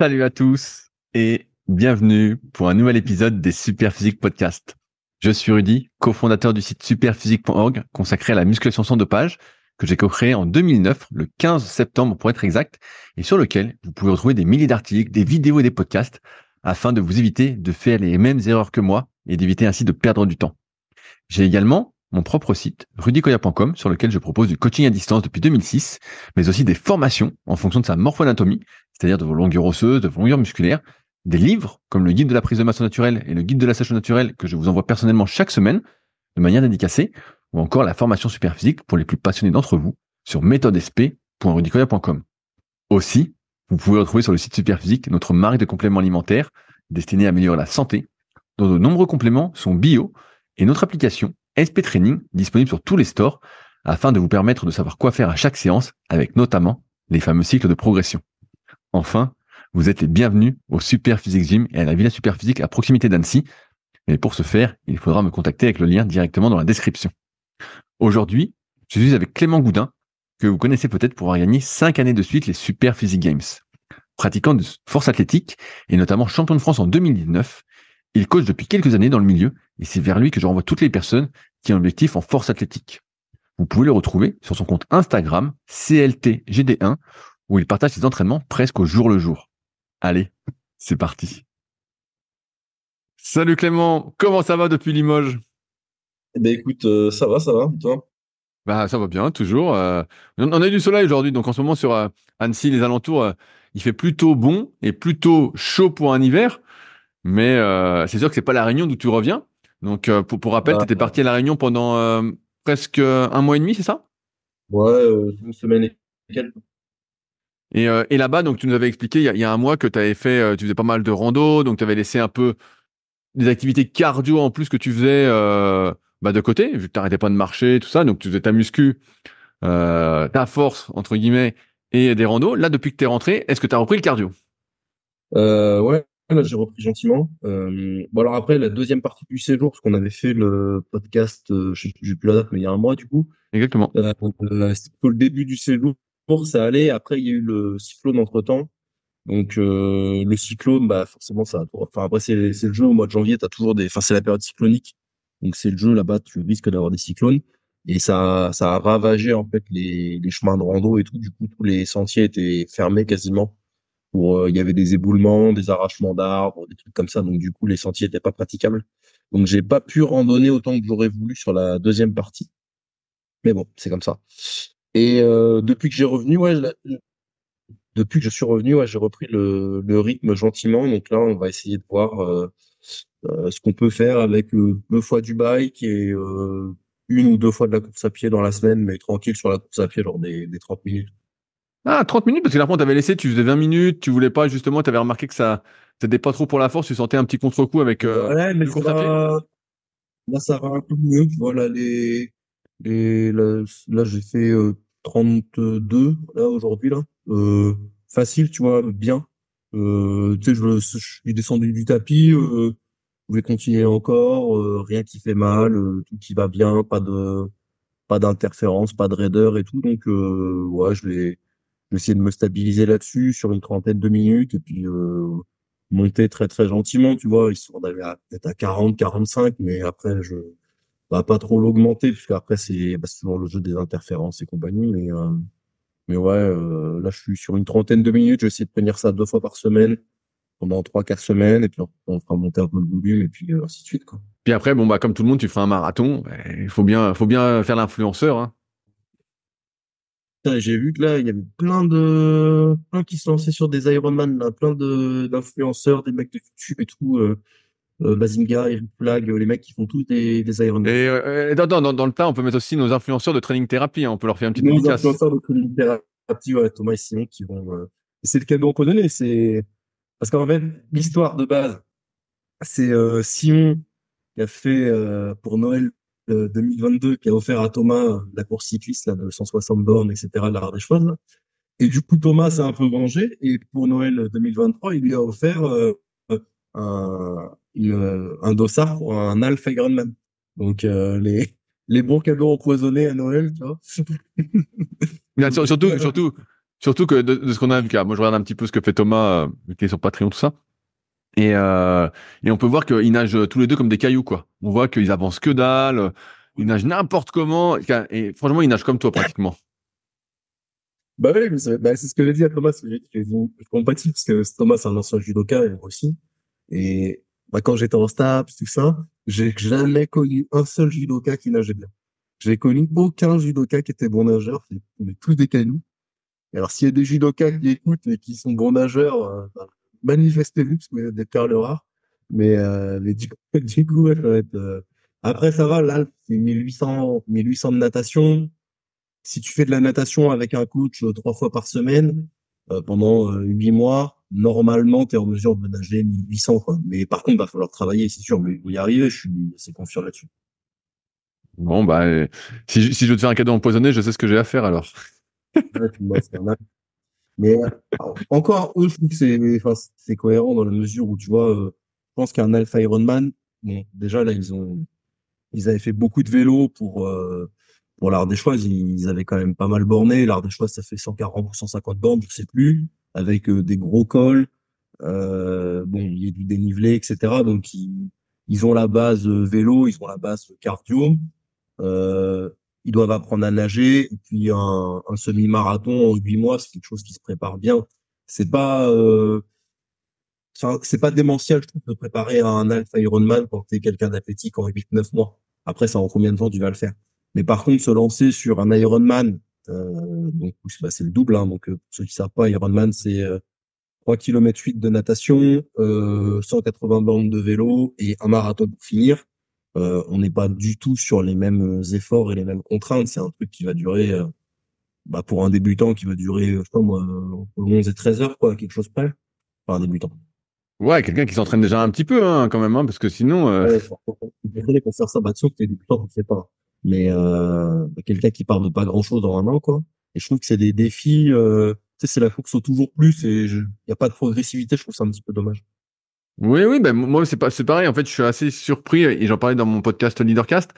Salut à tous et bienvenue pour un nouvel épisode des Superphysique Podcast. Je suis Rudy, cofondateur du site superphysique.org consacré à la musculation sans dopage que j'ai co-créé en 2009, le 15 septembre pour être exact, et sur lequel vous pouvez retrouver des milliers d'articles, des vidéos et des podcasts afin de vous éviter de faire les mêmes erreurs que moi et d'éviter ainsi de perdre du temps. J'ai également mon propre site, rudykoya.com, sur lequel je propose du coaching à distance depuis 2006, mais aussi des formations en fonction de sa morpho-anatomie, c'est-à-dire de vos longueurs osseuses, de vos longueurs musculaires, des livres comme le guide de la prise de masse naturelle et le guide de la sèche naturelle que je vous envoie personnellement chaque semaine de manière dédicacée, ou encore la formation Superphysique pour les plus passionnés d'entre vous sur méthodesp.rudykoya.com. Aussi, vous pouvez retrouver sur le site Superphysique notre marque de compléments alimentaires destinée à améliorer la santé, dont de nombreux compléments sont bio, et notre application SP Training disponible sur tous les stores afin de vous permettre de savoir quoi faire à chaque séance avec notamment les fameux cycles de progression. Enfin, vous êtes les bienvenus au Superphysique Gym et à la Villa Superphysique à proximité d'Annecy. Mais pour ce faire, il faudra me contacter avec le lien directement dans la description. Aujourd'hui, je suis avec Clément Goudin, que vous connaissez peut-être pour avoir gagné 5 années de suite les Superphysique Games. Pratiquant de force athlétique et notamment champion de France en 2019, il coach depuis quelques années dans le milieu et c'est vers lui que je renvoie toutes les personnes qui ont un objectif en force athlétique. Vous pouvez le retrouver sur son compte Instagram CLTGD1 où il partage ses entraînements presque au jour le jour. Allez, c'est parti. Salut Clément, comment ça va depuis Limoges? Eh ben écoute, ça va, toi? Bah ça va bien, toujours. On a eu du soleil aujourd'hui, donc en ce moment sur Annecy, les alentours, il fait plutôt bon et plutôt chaud pour un hiver. Mais c'est sûr que c'est pas la Réunion d'où tu reviens. Donc pour rappel, tu Bah, étais parti à la Réunion pendant presque un mois et demi, c'est ça? ouais, une semaine et quelques. Et là-bas, donc tu nous avais expliqué il y a un mois que tu avais fait, tu faisais pas mal de rando, donc tu avais laissé un peu des activités cardio en plus que tu faisais de côté, vu que tu n'arrêtais pas de marcher, tout ça. Donc tu faisais ta muscu, ta force, entre guillemets, et des randos. Là, depuis que tu es rentré, est-ce que tu as repris le cardio? Ouais, là j'ai repris gentiment. Bon alors après la deuxième partie du séjour, parce qu'on avait fait le podcast, je sais plus, j'ai plus la date, mais il y a un mois du coup. Exactement. C'était plutôt le début du séjour, ça allait. Après il y a eu le cyclone entre-temps. Donc le cyclone, bah forcément ça. Enfin après c'est le jeu au mois de janvier, t'as toujours des. Enfin c'est la période cyclonique, donc c'est le jeu là-bas, tu risques d'avoir des cyclones et ça a ravagé en fait les chemins de rando et tout. Du coup tous les sentiers étaient fermés quasiment. Il y avait des éboulements, des arrachements d'arbres, des trucs comme ça. Donc du coup les sentiers étaient pas praticables. Donc j'ai pas pu randonner autant que j'aurais voulu sur la deuxième partie. Mais bon c'est comme ça. Et depuis que j'ai revenu, ouais, depuis que je suis revenu, ouais, j'ai repris le rythme gentiment. Donc là, on va essayer de voir ce qu'on peut faire avec 2 fois du bike et 1 ou 2 fois de la course à pied dans la semaine, mais tranquille sur la course à pied, genre des 30 minutes. Ah, 30 minutes, parce que la tu avais laissé, tu faisais 20 minutes, tu voulais pas, justement, tu avais remarqué que ça t'aidait pas trop pour la force, tu sentais un petit contre-coup avec Ouais, mais une course à pied? là, ça va un peu mieux. Voilà, là, j'ai fait 32 là aujourd'hui là. Facile, tu vois, bien. Tu sais, je suis descendu du tapis. Je pouvais continuer encore. Rien qui fait mal, tout qui va bien, pas d'interférence, pas de raideur et tout. Donc ouais, je vais essayer de me stabiliser là-dessus sur une trentaine de minutes et puis monter très très gentiment, tu vois, histoire d'aller peut-être à 40, 45, mais après je pas trop l'augmenter, puisque après c'est toujours le jeu des interférences et compagnie, mais ouais, là je suis sur une trentaine de minutes, je vais essayer de tenir ça 2 fois par semaine pendant 3, 4 semaines, et puis on fera monter un peu le volume, et puis ainsi de suite, quoi. Puis après, bon, bah, comme tout le monde, tu feras un marathon, il faut bien faire l'influenceur, hein. Putain, j'ai vu que là, il y avait plein qui se lançaient sur des Ironman, là, d'influenceurs, des mecs de YouTube et tout, Bazinga, Eric Flag, les mecs qui font tous des Et Ironman. dans le tas, on peut mettre aussi nos influenceurs de training thérapie, hein, on peut leur faire une petite Nos dédicace. influenceurs de thérapie, ouais, Thomas et Simon, qui vont. C'est le cadeau qu'on peut donner. Parce qu'en fait, l'histoire de base, c'est Simon qui a fait pour Noël 2022, qui a offert à Thomas la course cycliste là, de 160 bornes, etc., de la des choses. Et du coup, Thomas s'est un peu vengé. Et pour Noël 2023, il lui a offert un dossard pour un Alpha Ironman. Donc, les bons cadeaux empoisonnés à Noël, tu vois. Mais Donc, du coup, surtout, voilà. surtout, Surtout que de ce qu'on a vu, car moi je regarde un petit peu ce que fait Thomas, qui est sur Patreon, tout ça. Et on peut voir qu'ils nagent tous les deux comme des cailloux, quoi. On voit qu'ils avancent que dalle, ils nagent n'importe comment. Et franchement, ils nagent comme toi, pratiquement. Bah oui, mais c'est ce que j'ai dit à Thomas, je compatis parce que Thomas c'est un ancien judoka et moi aussi. Et bah, quand j'étais en STAPS, tout ça, j'ai jamais connu un seul judoka qui nageait bien. J'ai connu aucun judoka qui était bon nageur, on est tous des cailloux. Et alors s'il y a des judokas qui écoutent et qui sont bons nageurs, bah, manifestez-vous parce qu'il y a des perles rares. Mais du coup, ouais, ça va être, après ça va, là, c'est 1800 de natation. Si tu fais de la natation avec un coach 3 fois par semaine pendant 8 mois, normalement, tu es en mesure de nager 1800, quoi. Mais par contre, il va falloir travailler, c'est sûr, mais vous y arriver, je suis assez confiant là-dessus. Bon, bah, si je veux te faire un cadeau empoisonné, je sais ce que j'ai à faire alors. Ouais, puis moi, c'est un acte. Mais encore, eux, je trouve que enfin, c'est cohérent dans la mesure où, tu vois, je pense qu'un Alpha Ironman, bon, déjà, là, ils avaient fait beaucoup de vélo pour l'Ardèche. Ils avaient quand même pas mal borné. L'Ardèche, ça fait 140 ou 150 bornes, je sais plus, avec des gros cols. Bon, il y a du dénivelé, etc. Donc, ils ont la base vélo, ils ont la base cardio. Euh, Ils doivent apprendre à nager. Et puis, un semi-marathon en 8 mois, c'est quelque chose qui se prépare bien. C'est pas, c'est pas démentiel, je trouve, de préparer un Alpha Ironman quand tu es quelqu'un d'athlétique en 8 9 mois. Après, ça en combien de temps tu vas le faire. Mais par contre, se lancer sur un Ironman, donc bah, c'est le double. Hein, donc, pour ceux qui savent pas, Ironman, c'est 3 km 8 de natation, 180 bornes de vélo et un marathon pour finir. On n'est pas du tout sur les mêmes efforts et les mêmes contraintes. C'est un truc qui va durer, bah, pour un débutant, qui va durer, je sais pas moi, entre 11 et 13 heures, quoi, quelque chose près. Enfin, un débutant. Ouais, quelqu'un qui s'entraîne déjà un petit peu, hein, quand même, hein, parce que sinon, Ouais, pour faire ça, bah, sauf que t'es débutant, tu ne sais pas. Mais bah, quelqu'un qui part de pas grand-chose dans un an, quoi. Et je trouve que c'est des défis, tu sais, c'est la course au toujours plus et il n'y a pas de progressivité, je trouve ça un petit peu dommage. oui, oui, ben moi c'est pareil. En fait, je suis assez surpris et j'en parlais dans mon podcast Leadercast.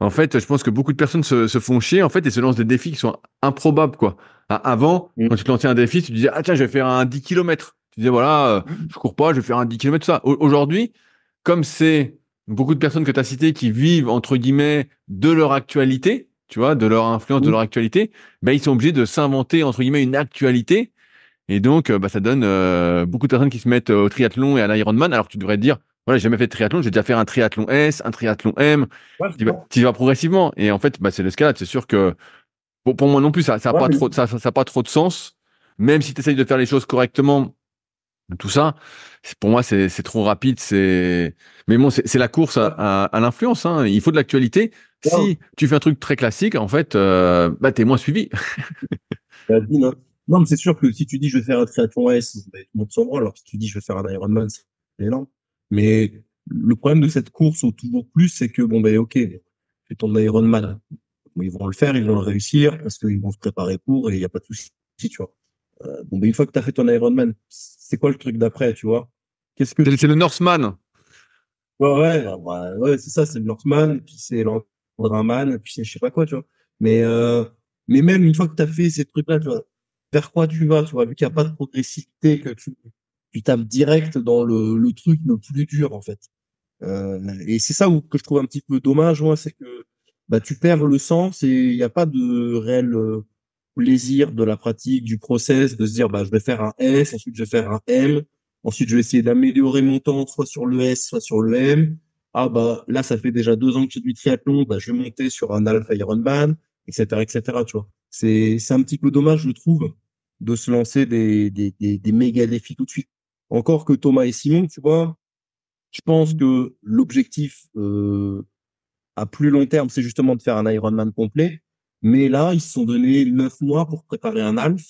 En fait, je pense que beaucoup de personnes se font chier en fait et se lancent des défis qui sont improbables quoi. Avant, Mm. quand tu te lançais un défi, tu te disais ah tiens, je vais faire un 10 kilomètres. Tu disais voilà, je cours pas, je vais faire un 10 kilomètres ça. Aujourd'hui, comme c'est beaucoup de personnes que tu as citées qui vivent entre guillemets de leur actualité, tu vois, de leur influence, de Mm. leur actualité, ben ils sont obligés de s'inventer entre guillemets une actualité et donc, bah, ça donne beaucoup de personnes qui se mettent au triathlon et à l'Ironman, alors que tu devrais te dire, voilà, j'ai jamais fait de triathlon, j'ai déjà fait un triathlon S, un triathlon M, Ouais, tu y vas progressivement. Et en fait, bah, c'est l'escalade. C'est sûr que pour moi non plus, ça n'a ouais, pas mais trop, ça a pas trop de sens. Même si tu essayes de faire les choses correctement, tout ça, pour moi, c'est trop rapide. Mais bon, c'est la course ouais, à l'influence. Hein. Il faut de l'actualité. ouais, Si tu fais un truc très classique, en fait, bah, t'es moins suivi. la vie, non. Non, mais c'est sûr que si tu dis je vais faire un triathlon S, bah, tout le monde s'en branle. Alors si tu dis je vais faire un Ironman, c'est énorme. Mais le problème de cette course au toujours plus, c'est que bon, ben, ok, fais ton Ironman. Bon, ils vont le faire, ils vont le réussir parce qu'ils vont se préparer pour et il n'y a pas de souci, tu vois. Bon, ben, une fois que tu as fait ton Ironman, c'est quoi le truc d'après, tu vois? Qu'est-ce que C'est le Norseman. Ouais, ouais, ouais, c'est ça, c'est le Northman, puis c'est l'Andraman, puis c'est je sais pas quoi, tu vois. Mais, euh, mais même une fois que tu as fait ces trucs-là, tu vois, vers quoi tu vas, tu vois, vu qu'il n'y a pas de progressivité, que tu tapes direct dans le truc le plus dur, en fait. Et c'est ça que je trouve un petit peu dommage, moi, c'est que bah, tu perds le sens et il n'y a pas de réel plaisir de la pratique, du process, de se dire, bah, je vais faire un S, ensuite je vais faire un M, ensuite je vais essayer d'améliorer mon temps, soit sur le S, soit sur le M. Ah, bah, là, ça fait déjà 2 ans que je fais du triathlon, bah, je vais monter sur un Alpha Ironman, etc., etc., tu vois. C'est un petit peu dommage, je trouve, de se lancer des méga défis tout de suite. Encore que Thomas et Simon, tu vois, je pense que l'objectif à plus long terme, c'est justement de faire un Ironman complet. Mais là, ils se sont donné 9 mois pour préparer un half.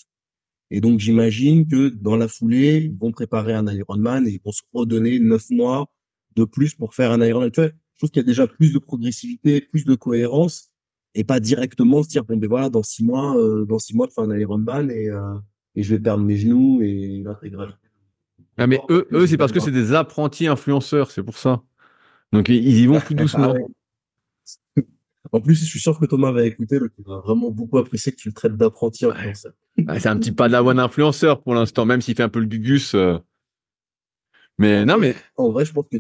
Et donc, j'imagine que dans la foulée, ils vont préparer un Ironman et ils vont se redonner 9 mois de plus pour faire un Ironman. Tu vois, je trouve qu'il y a déjà plus de progressivité, plus de cohérence et pas directement se dire, bon, ben voilà, dans 6 mois, je fais un Ironman et je vais perdre mes genoux et l'intégralité. Ah, mais eux, c'est parce que c'est des apprentis influenceurs, c'est pour ça. Donc ils y vont plus Ah doucement. ouais. En plus, je suis sûr que Thomas va écouter, donc il va vraiment beaucoup apprécier que tu le traites d'apprenti Ouais. influenceur. Ah, c'est un petit padawan influenceur pour l'instant, même s'il fait un peu le gugus. Mais non, mais En vrai, je pense que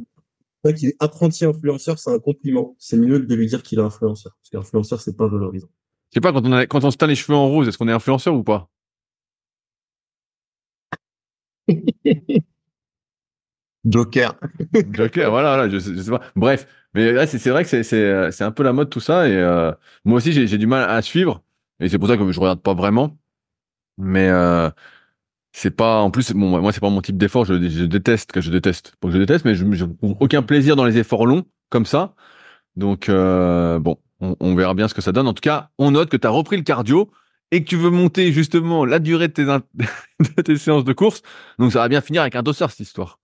ça qu'il est apprenti influenceur, c'est un compliment. C'est mieux que de lui dire qu'il est influenceur. Parce qu'influenceur, c'est pas valorisant. je sais pas, quand on se teint les cheveux en rose, est-ce qu'on est influenceur ou pas? Joker. Joker, voilà, je sais pas. Bref, mais là, c'est vrai que c'est un peu la mode tout ça. Et moi aussi, j'ai du mal à suivre. Et c'est pour ça que je regarde pas vraiment. Mais c'est pas. En plus, bon, moi, c'est pas mon type d'effort. Je déteste, que je déteste. Bon, je déteste, mais je trouve aucun plaisir dans les efforts longs comme ça. Donc, bon, on verra bien ce que ça donne. En tout cas, on note que tu as repris le cardio et que tu veux monter justement la durée de de tes séances de course. Donc, ça va bien finir avec un dossard, cette histoire.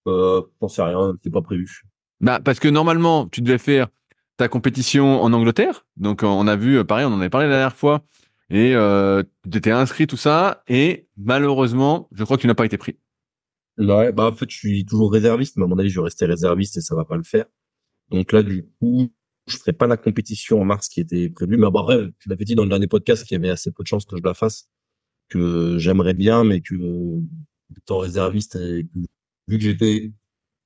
J'en sais rien, c'est pas prévu. Bah, parce que normalement, tu devais faire ta compétition en Angleterre. Donc, on a vu, pareil, on en avait parlé la dernière fois. Et tu t'étais inscrit, tout ça. Et malheureusement, je crois que tu n'as pas été pris. Ouais, bah en fait, je suis toujours réserviste, mais à mon avis, je vais rester réserviste et ça va pas le faire. Donc là, du coup, je ferai pas la compétition en mars qui était prévue. Mais bon, après, je l'avais dit dans le dernier podcast qu'il y avait assez peu de chances que je la fasse, que j'aimerais bien, mais que étant réserviste et que, vu que j'étais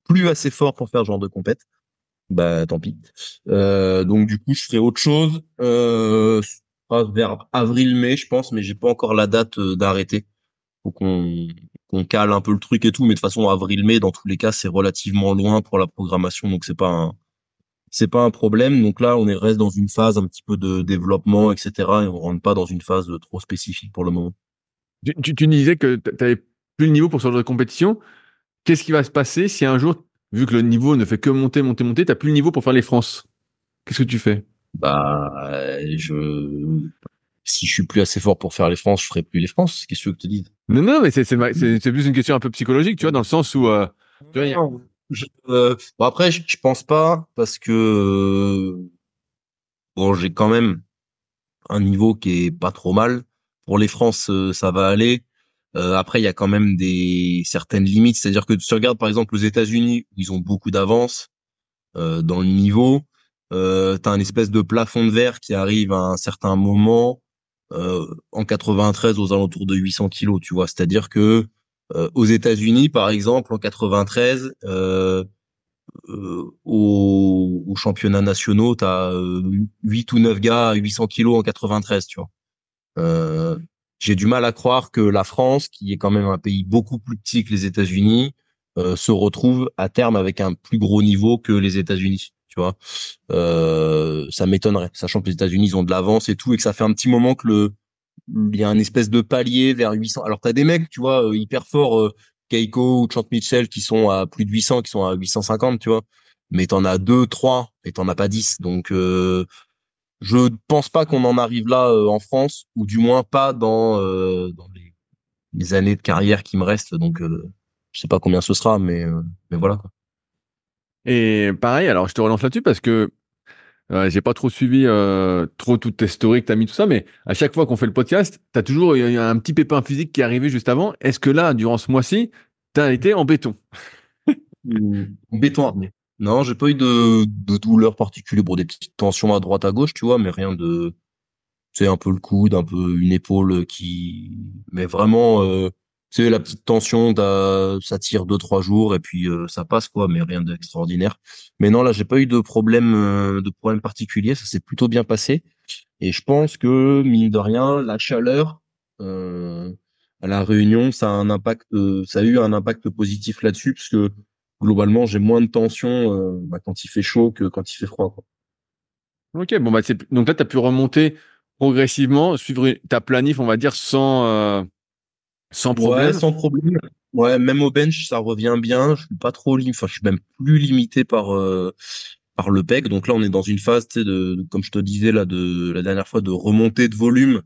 plus assez fort pour faire ce genre de compète, bah tant pis. Donc du coup, je ferai autre chose. Ce sera vers avril-mai, je pense, mais j'ai pas encore la date d'arrêter. Faut qu'on cale un peu le truc et tout, mais de toute façon, avril-mai, dans tous les cas, c'est relativement loin pour la programmation, donc c'est pas un problème. Donc là, reste dans une phase un petit peu de développement, etc. Et on rentre pas dans une phase trop spécifique pour le moment. Tu disais que tu n'avais plus le niveau pour ce genre de compétition. Qu'est-ce qui va se passer si un jour, vu que le niveau ne fait que monter, monter, monter, tu n'as plus le niveau pour faire les France? Qu'est-ce que tu fais? Bah, si je suis plus assez fort pour faire les France, je ferai plus les France. Qu'est-ce que tu veux que je te dise? Non, non, mais c'est plus une question un peu psychologique, tu vois, dans le sens où, tu vois, Non. Bon après, je pense pas parce que bon, j'ai quand même un niveau qui est pas trop mal. Pour les France, ça va aller. Après, il y a quand même des certaines limites. C'est-à-dire que tu regardes par exemple aux États-Unis, où ils ont beaucoup d'avance dans le niveau. T'as un espèce de plafond de verre qui arrive à un certain moment en 93 aux alentours de 800 kilos, tu vois. C'est-à-dire que aux États-Unis, par exemple, en 93, aux championnats nationaux, t'as 8 ou 9 gars à 800 kilos en 93, tu vois. Euh, j'ai du mal à croire que la France, qui est quand même un pays beaucoup plus petit que les États-Unis, se retrouve à terme avec un plus gros niveau que les États-Unis. Tu vois, ça m'étonnerait, sachant que les États-Unis ils ont de l'avance et tout, et que ça fait un petit moment que il y a un espèce de palier vers 800. Alors t'as des mecs, tu vois, hyper forts, Keiko ou Chant Mitchell, qui sont à plus de 800, qui sont à 850, tu vois. Mais t'en as deux, trois, et t'en as pas 10. Donc je pense pas qu'on en arrive là en France, ou du moins pas dans les années de carrière qui me restent. Donc, je sais pas combien ce sera, mais voilà, quoi. et pareil, alors je te relance là-dessus parce que j'ai pas trop suivi trop toutes tes stories que t'as mis tout ça, mais à chaque fois qu'on fait le podcast, t'as toujours il y a un petit pépin physique qui est arrivé juste avant. Est-ce que là, durant ce mois-ci, t'as été en béton? Béton armé. Non, j'ai pas eu de douleur particulière. Bon, des petites tensions à droite à gauche, tu vois, mais rien de, tu sais, un peu le coude, un peu une épaule mais vraiment, tu sais, la petite tension, ça tire 2, 3 jours et puis ça passe, quoi, mais rien d'extraordinaire. Mais non, là, j'ai pas eu de problème particulier. Ça s'est plutôt bien passé. Et je pense que, mine de rien, la chaleur, euh, à la Réunion, ça a eu un impact positif là-dessus, parce que globalement, j'ai moins de tension, quand il fait chaud que quand il fait froid, quoi. Ok, bon bah donc là, t'as pu remonter progressivement, suivre ta planif, on va dire, sans Ouais, problème. sans problème. Ouais, même au bench, ça revient bien. Je suis pas trop enfin, je suis même plus limité par le pec. Donc là, on est dans une phase, tu sais, comme je te disais là, de la dernière fois, de remontée de volume,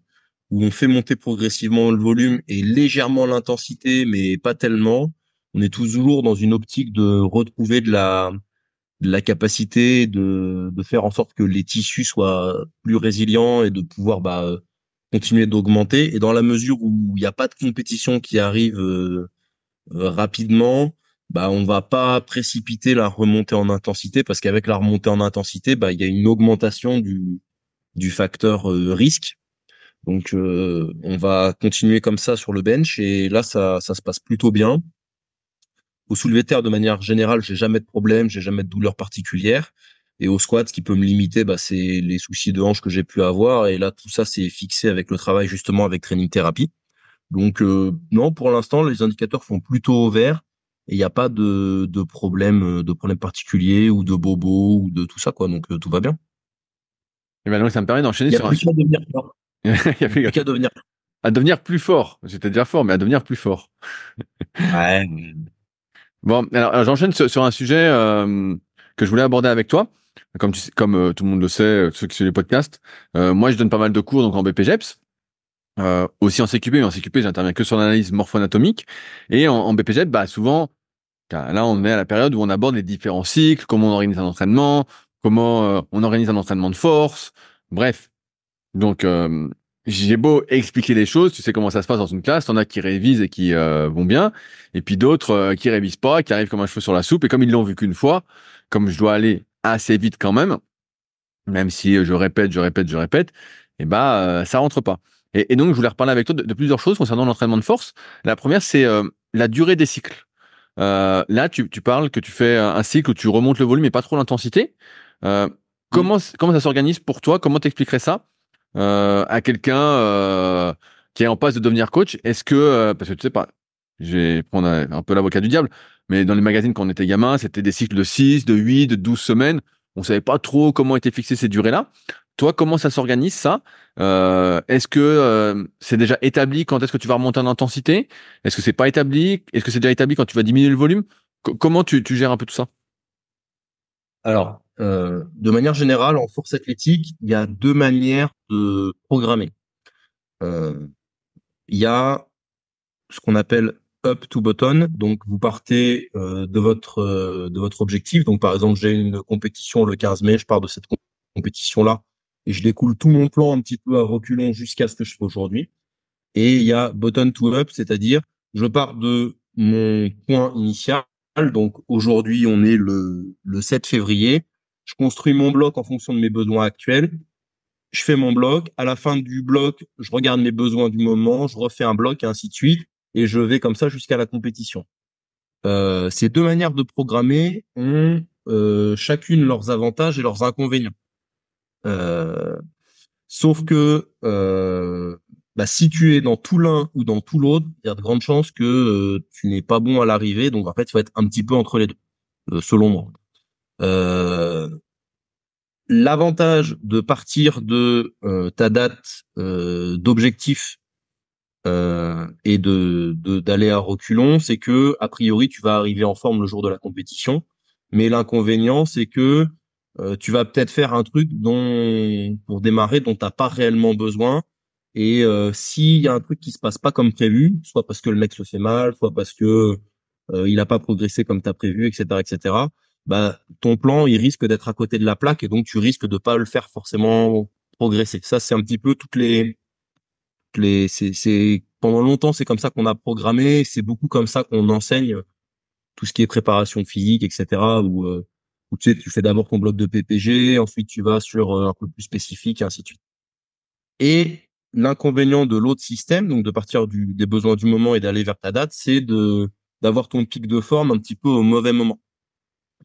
où on fait monter progressivement le volume et légèrement l'intensité, mais pas tellement. On est toujours dans une optique de retrouver de la capacité de faire en sorte que les tissus soient plus résilients et de pouvoir continuer d'augmenter. Et dans la mesure où il n'y a pas de compétition qui arrive rapidement, on va pas précipiter la remontée en intensité, parce qu'avec la remontée en intensité, il y a une augmentation du facteur risque. Donc, on va continuer comme ça sur le bench et là, ça se passe plutôt bien. Au soulevé de terre, de manière générale, j'ai jamais de problème, j'ai jamais de douleur particulière. Et au squat, ce qui peut me limiter, bah, c'est les soucis de hanche que j'ai pu avoir. Et là, tout ça, c'est fixé avec le travail justement avec Training Therapy. Donc, non, pour l'instant, les indicateurs font plutôt vert et il n'y a pas de problème particulier ou de bobo ou de tout ça, quoi. Donc, tout va bien. Et ben donc, ça me permet d'enchaîner Il n'y a sur un plus qu'à devenir fort. il y a Il n'y a plus plus qu'à devenir. à devenir plus fort. J'étais déjà fort, mais à devenir plus fort. Ouais. Bon, alors, j'enchaîne sur un sujet que je voulais aborder avec toi. Comme, comme tout le monde le sait, ceux qui suivent les podcasts, moi je donne pas mal de cours donc en BPGEPS, aussi en CQP, mais en CQP j'interviens que sur l'analyse morpho-anatomique. Et en BPGEPS, bah, souvent, là on est à la période où on aborde les différents cycles, comment on organise un entraînement, comment on organise un entraînement de force, bref. Donc, j'ai beau expliquer les choses, tu sais comment ça se passe dans une classe, t'en as qui révisent et qui vont bien, et puis d'autres qui révisent pas, qui arrivent comme un cheveu sur la soupe, et comme ils l'ont vu qu'une fois, comme je dois aller assez vite quand même si je répète, et bah ça rentre pas. Et donc je voulais reparler avec toi de plusieurs choses concernant l'entraînement de force. La première, c'est la durée des cycles. Là, tu parles que tu fais un cycle où tu remontes le volume et pas trop l'intensité. Euh, Mm. comment ça s'organise pour toi? Comment t'expliquerais ça à quelqu'un qui est en passe de devenir coach? Est-ce que, parce que tu sais pas, je vais prendre un peu l'avocat du diable, mais dans les magazines quand on était gamin, c'était des cycles de 6, de 8, de 12 semaines. On savait pas trop comment étaient fixées ces durées-là. Toi, comment ça s'organise ça? Est-ce que c'est déjà établi quand est-ce que tu vas remonter en intensité? Est-ce que c'est pas établi? Est-ce que c'est déjà établi quand tu vas diminuer le volume? Comment tu gères un peu tout ça? Alors, de manière générale, en force athlétique, il y a deux manières de programmer. Euh, il y a ce qu'on appelle up to button. Donc, vous partez de votre objectif. Donc, par exemple, j'ai une compétition le 15 mai, je pars de cette compétition-là et je découle tout mon plan un petit peu à reculons jusqu'à ce que je fais aujourd'hui. Et il y a button to up, c'est-à-dire je pars de mon point initial. Donc, aujourd'hui, on est le 7 février. Je construis mon bloc en fonction de mes besoins actuels. Je fais mon bloc. À la fin du bloc, je regarde mes besoins du moment, je refais un bloc et ainsi de suite. Et je vais comme ça jusqu'à la compétition. Ces deux manières de programmer ont chacune leurs avantages et leurs inconvénients. Euh, Sauf que bah, si tu es dans tout l'un ou dans tout l'autre, il y a de grandes chances que tu n'es pas bon à l'arrivée. Donc en fait, il faut être un petit peu entre les deux, selon moi. Euh, L'avantage de partir de ta date d'objectif et d'aller à reculons, c'est que a priori tu vas arriver en forme le jour de la compétition. Mais l'inconvénient, c'est que tu vas peut-être faire un truc dont pour démarrer dont t'as pas réellement besoin. Et s'il y a un truc qui se passe pas comme prévu, soit parce que le mec se fait mal, soit parce que il a pas progressé comme t'as prévu, etc., etc. Bah ton plan il risque d'être à côté de la plaque et donc tu risques de pas le faire forcément progresser. Ça c'est un petit peu c'est pendant longtemps c'est comme ça qu'on a programmé, c'est beaucoup comme ça qu'on enseigne tout ce qui est préparation physique, etc. Où tu sais tu fais d'abord ton bloc de PPG, ensuite tu vas sur un peu plus spécifique et ainsi de suite. Et l'inconvénient de l'autre système, donc de partir des besoins du moment et d'aller vers ta date, c'est de d'avoir ton pic de forme un petit peu au mauvais moment.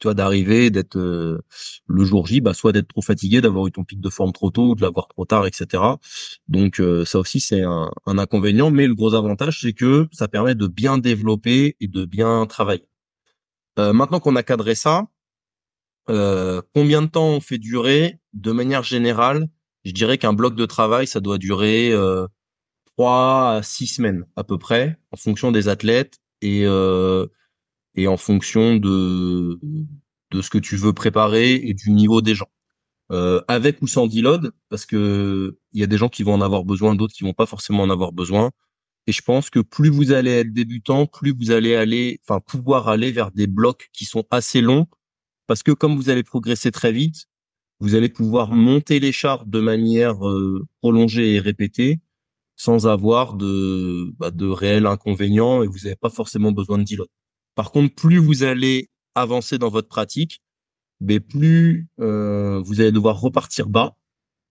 Tu vois, d'arriver, d'être le jour J, bah, soit d'être trop fatigué, d'avoir eu ton pic de forme trop tôt ou de l'avoir trop tard, etc. Donc ça aussi c'est un inconvénient, mais le gros avantage c'est que ça permet de bien développer et de bien travailler. Maintenant qu'on a cadré ça, combien de temps on fait durer? De manière générale, je dirais qu'un bloc de travail ça doit durer 3 à 6 semaines à peu près, en fonction des athlètes et en fonction de ce que tu veux préparer et du niveau des gens. Avec ou sans deload, parce que il y a des gens qui vont en avoir besoin, d'autres qui vont pas forcément en avoir besoin. Et je pense que plus vous allez être débutant, plus vous allez enfin pouvoir aller vers des blocs qui sont assez longs, parce que comme vous allez progresser très vite, vous allez pouvoir monter les chartes de manière prolongée et répétée, sans avoir de réels inconvénients, et vous n'avez pas forcément besoin de deload. Par contre, plus vous allez avancer dans votre pratique, mais plus vous allez devoir repartir bas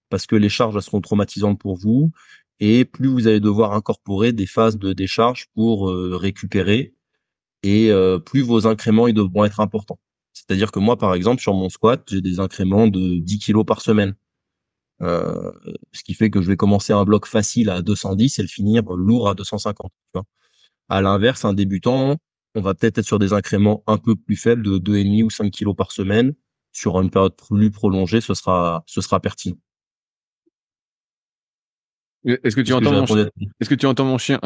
parce que les charges elles seront traumatisantes pour vous et plus vous allez devoir incorporer des phases de décharge pour récupérer, et plus vos incréments ils devront être importants. C'est-à-dire que moi, par exemple, sur mon squat, j'ai des incréments de 10 kilos par semaine. Euh, Ce qui fait que je vais commencer un bloc facile à 210 et le finir lourd à 250. Tu vois. À l'inverse, un débutant, on va peut-être être sur des incréments un peu plus faibles de 2,5 ou 5 kilos par semaine. Sur une période plus prolongée, ce sera pertinent. Est-ce que tu Est-ce que entends j'ai mon répondu chien? à ta question? Est-ce que tu entends mon chien?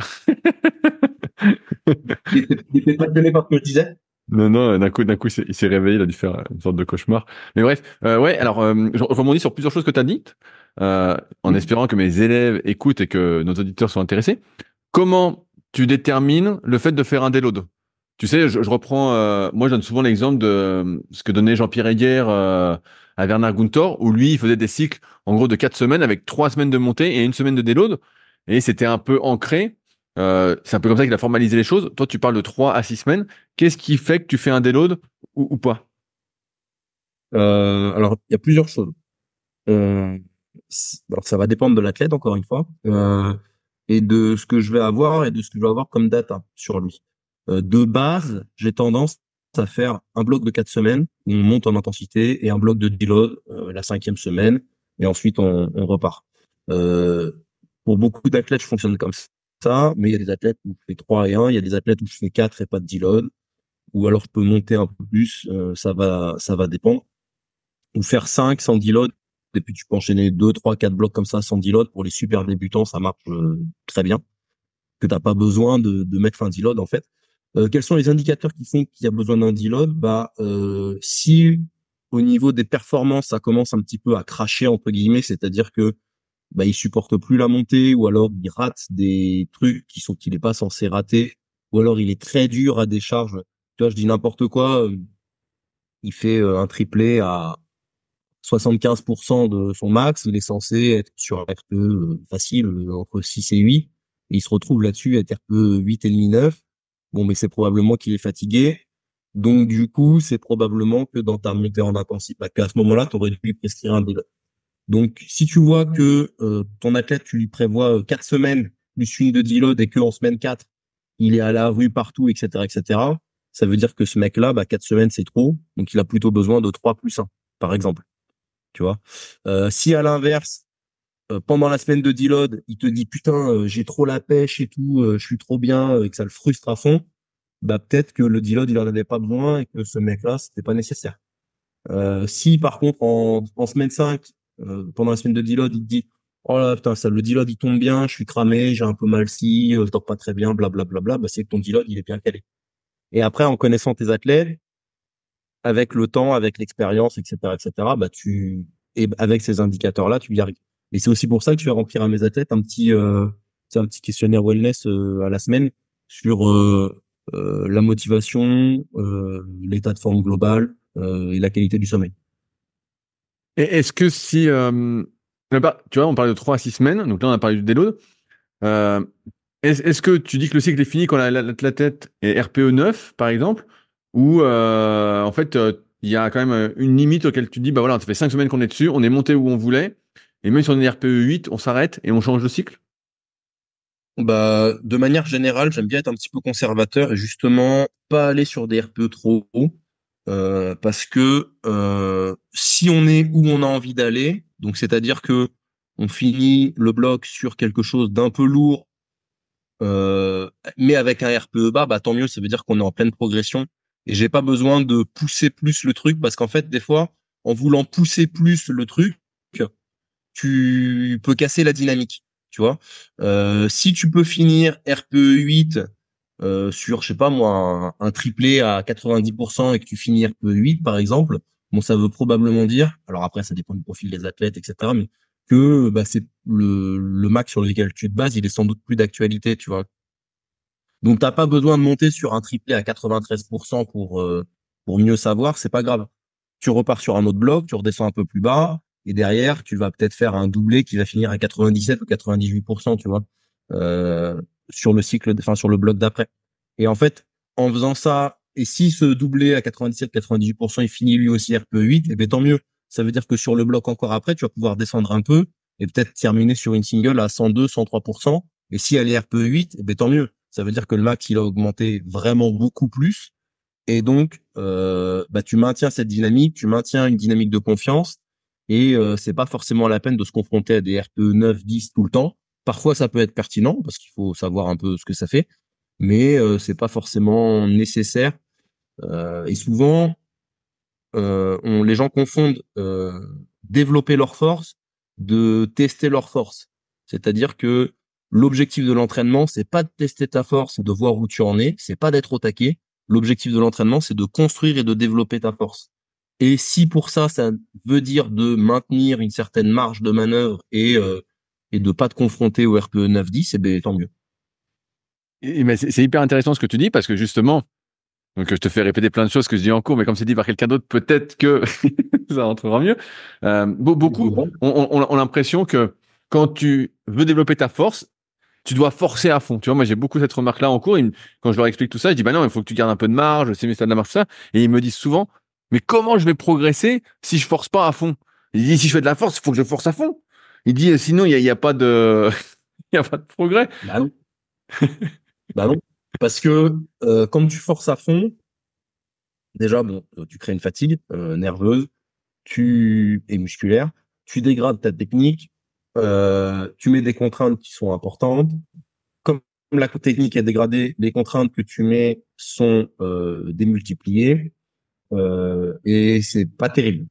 Il était pas donné par ce que je disais? Non, non, d'un coup, il s'est réveillé, il a dû faire une sorte de cauchemar. Mais bref, ouais, alors, je rebondis sur plusieurs choses que tu as dites, en espérant que mes élèves écoutent et que nos auditeurs soient intéressés. Comment tu détermines le fait de faire un déload? Tu sais, je reprends, moi, je donne souvent l'exemple de ce que donnait Jean-Pierre Heger à Werner Guntor, où lui, il faisait des cycles, en gros, de 4 semaines avec 3 semaines de montée et une semaine de déload. Et c'était un peu ancré. C'est un peu comme ça qu'il a formalisé les choses. Toi, tu parles de 3 à 6 semaines. Qu'est-ce qui fait que tu fais un déload ou pas? Alors, il y a plusieurs choses. Euh, alors, ça va dépendre de l'athlète, encore une fois, et de ce que je vais avoir et de ce que je vais avoir comme data sur lui. De base, j'ai tendance à faire un bloc de 4 semaines où on monte en intensité et un bloc de deload la 5e semaine et ensuite on repart. Euh, pour beaucoup d'athlètes, je fonctionne comme ça, mais il y a des athlètes où je fais 3 et 1, il y a des athlètes où je fais 4 et pas de deload, ou alors je peux monter un peu plus, ça va dépendre. Ou faire 5 sans deload, et puis tu peux enchaîner 2, 3, 4 blocs comme ça sans deload. Pour les super débutants, ça marche très bien, que t'as pas besoin de mettre un deload en fait. Quels sont les indicateurs qui font qu'il y a besoin d'un deload? Si au niveau des performances, ça commence un petit peu à cracher entre guillemets, c'est-à-dire que il supporte plus la montée, ou alors il rate des trucs qu'il est pas censé rater, ou alors il est très dur à décharge. Tu vois, je dis n'importe quoi, il fait un triplé à 75% de son max, il est censé être sur un RPE facile entre 6 et 8, et il se retrouve là-dessus à être RPE 8 et demi 9. Bon, mais c'est probablement qu'il est fatigué. Donc du coup, c'est probablement que dans ta montée en intensité, qu'à ce moment-là, tu aurais dû lui prescrire un déload. Donc si tu vois que ton athlète, tu lui prévois 4 semaines plus une de deload et que en semaine 4, il est à la rue partout, etc., etc., ça veut dire que ce mec-là, 4 semaines, c'est trop. Donc il a plutôt besoin de 3 plus 1, par exemple. Tu vois. Si à l'inverse, pendant la semaine de deload, il te dit putain, j'ai trop la pêche et tout, je suis trop bien, et que ça le frustre à fond, peut-être que le deload il en avait pas besoin et que ce mec-là c'était pas nécessaire. Si par contre en semaine 5, pendant la semaine de deload, il te dit oh là putain, ça, le deload il tombe bien, je suis cramé, j'ai un peu mal ci, je dors pas très bien, blablabla, c'est que ton deload il est bien calé. Et après, en connaissant tes athlètes, avec le temps, avec l'expérience, etc., etc., et avec ces indicateurs-là, tu y arrives. Et c'est aussi pour ça que je vais remplir à mes athlètes c'est un petit questionnaire wellness à la semaine sur la motivation, l'état de forme global et la qualité du sommeil. Et est-ce que si, tu vois, on parlait de 3 à 6 semaines, donc là on a parlé du déload. Euh, est-ce que tu dis que le cycle est fini quand l'athlète est RPE 9, par exemple, ou en fait, il y a quand même une limite auquel tu dis, bah voilà, ça fait 5 semaines qu'on est dessus, on est monté où on voulait, et même si on est RPE 8, on s'arrête et on change de cycle? De manière générale, j'aime bien être un petit peu conservateur et justement pas aller sur des RPE trop hauts, parce que si on est où on a envie d'aller, donc c'est-à-dire que on finit le bloc sur quelque chose d'un peu lourd, mais avec un RPE bas, tant mieux, ça veut dire qu'on est en pleine progression et j'ai pas besoin de pousser plus le truc, parce qu'en fait des fois, en voulant pousser plus le truc, tu peux casser la dynamique, tu vois. Si tu peux finir RPE 8 sur, je sais pas moi, un triplé à 90% et que tu finis RPE 8 par exemple, bon, ça veut probablement dire, alors après ça dépend du profil des athlètes, etc., mais que c'est le max sur lequel tu te bases, il est sans doute plus d'actualité, tu vois. Donc t'as pas besoin de monter sur un triplé à 93% pour mieux savoir, c'est pas grave. Tu repars sur un autre bloc, tu redescends un peu plus bas, et derrière, tu vas peut-être faire un doublé qui va finir à 97 ou 98%, tu vois, euh, sur le cycle, enfin, sur le bloc d'après. Et en fait, en faisant ça, et si ce doublé à 97, 98%, il finit lui aussi RPE 8, et bien tant mieux. Ça veut dire que sur le bloc encore après, tu vas pouvoir descendre un peu et peut-être terminer sur une single à 102, 103%. Et si elle est RPE 8, eh ben, tant mieux. Ça veut dire que le max, il a augmenté vraiment beaucoup plus. Et donc, tu maintiens cette dynamique, tu maintiens une dynamique de confiance. Et c'est pas forcément la peine de se confronter à des RPE 9, 10 tout le temps. Parfois, ça peut être pertinent parce qu'il faut savoir un peu ce que ça fait, mais c'est pas forcément nécessaire. Et souvent, les gens confondent développer leur force de tester leur force. C'est-à-dire que l'objectif de l'entraînement, c'est pas de tester ta force et de voir où tu en es, c'est pas d'être au taquet. L'objectif de l'entraînement, c'est de construire et de développer ta force. Et si pour ça, ça veut dire de maintenir une certaine marge de manœuvre et de pas te confronter au RPE 9-10, eh ben, tant mieux. Mais c'est hyper intéressant ce que tu dis parce que justement, donc je te fais répéter plein de choses que je dis en cours, mais comme c'est dit par quelqu'un d'autre, peut-être que ça rentrera mieux. Beaucoup ont l'impression que quand tu veux développer ta force, tu dois forcer à fond. Tu vois, moi j'ai beaucoup cette remarque-là en cours. Quand je leur explique tout ça, je dis bah non, il faut que tu gardes un peu de marge, c'est mieux ça de la marge, tout ça. Et ils me disent souvent, mais comment je vais progresser si je force pas à fond? Ils disent si je fais de la force, il faut que je force à fond. Il dit sinon il y a pas de il y a pas de progrès. Bah non. Bah non. Parce que quand tu forces à fond, déjà, bon, tu crées une fatigue nerveuse, et musculaire, tu dégrades ta technique, tu mets des contraintes qui sont importantes. Comme la technique est dégradée, les contraintes que tu mets sont démultipliées et c'est pas terrible.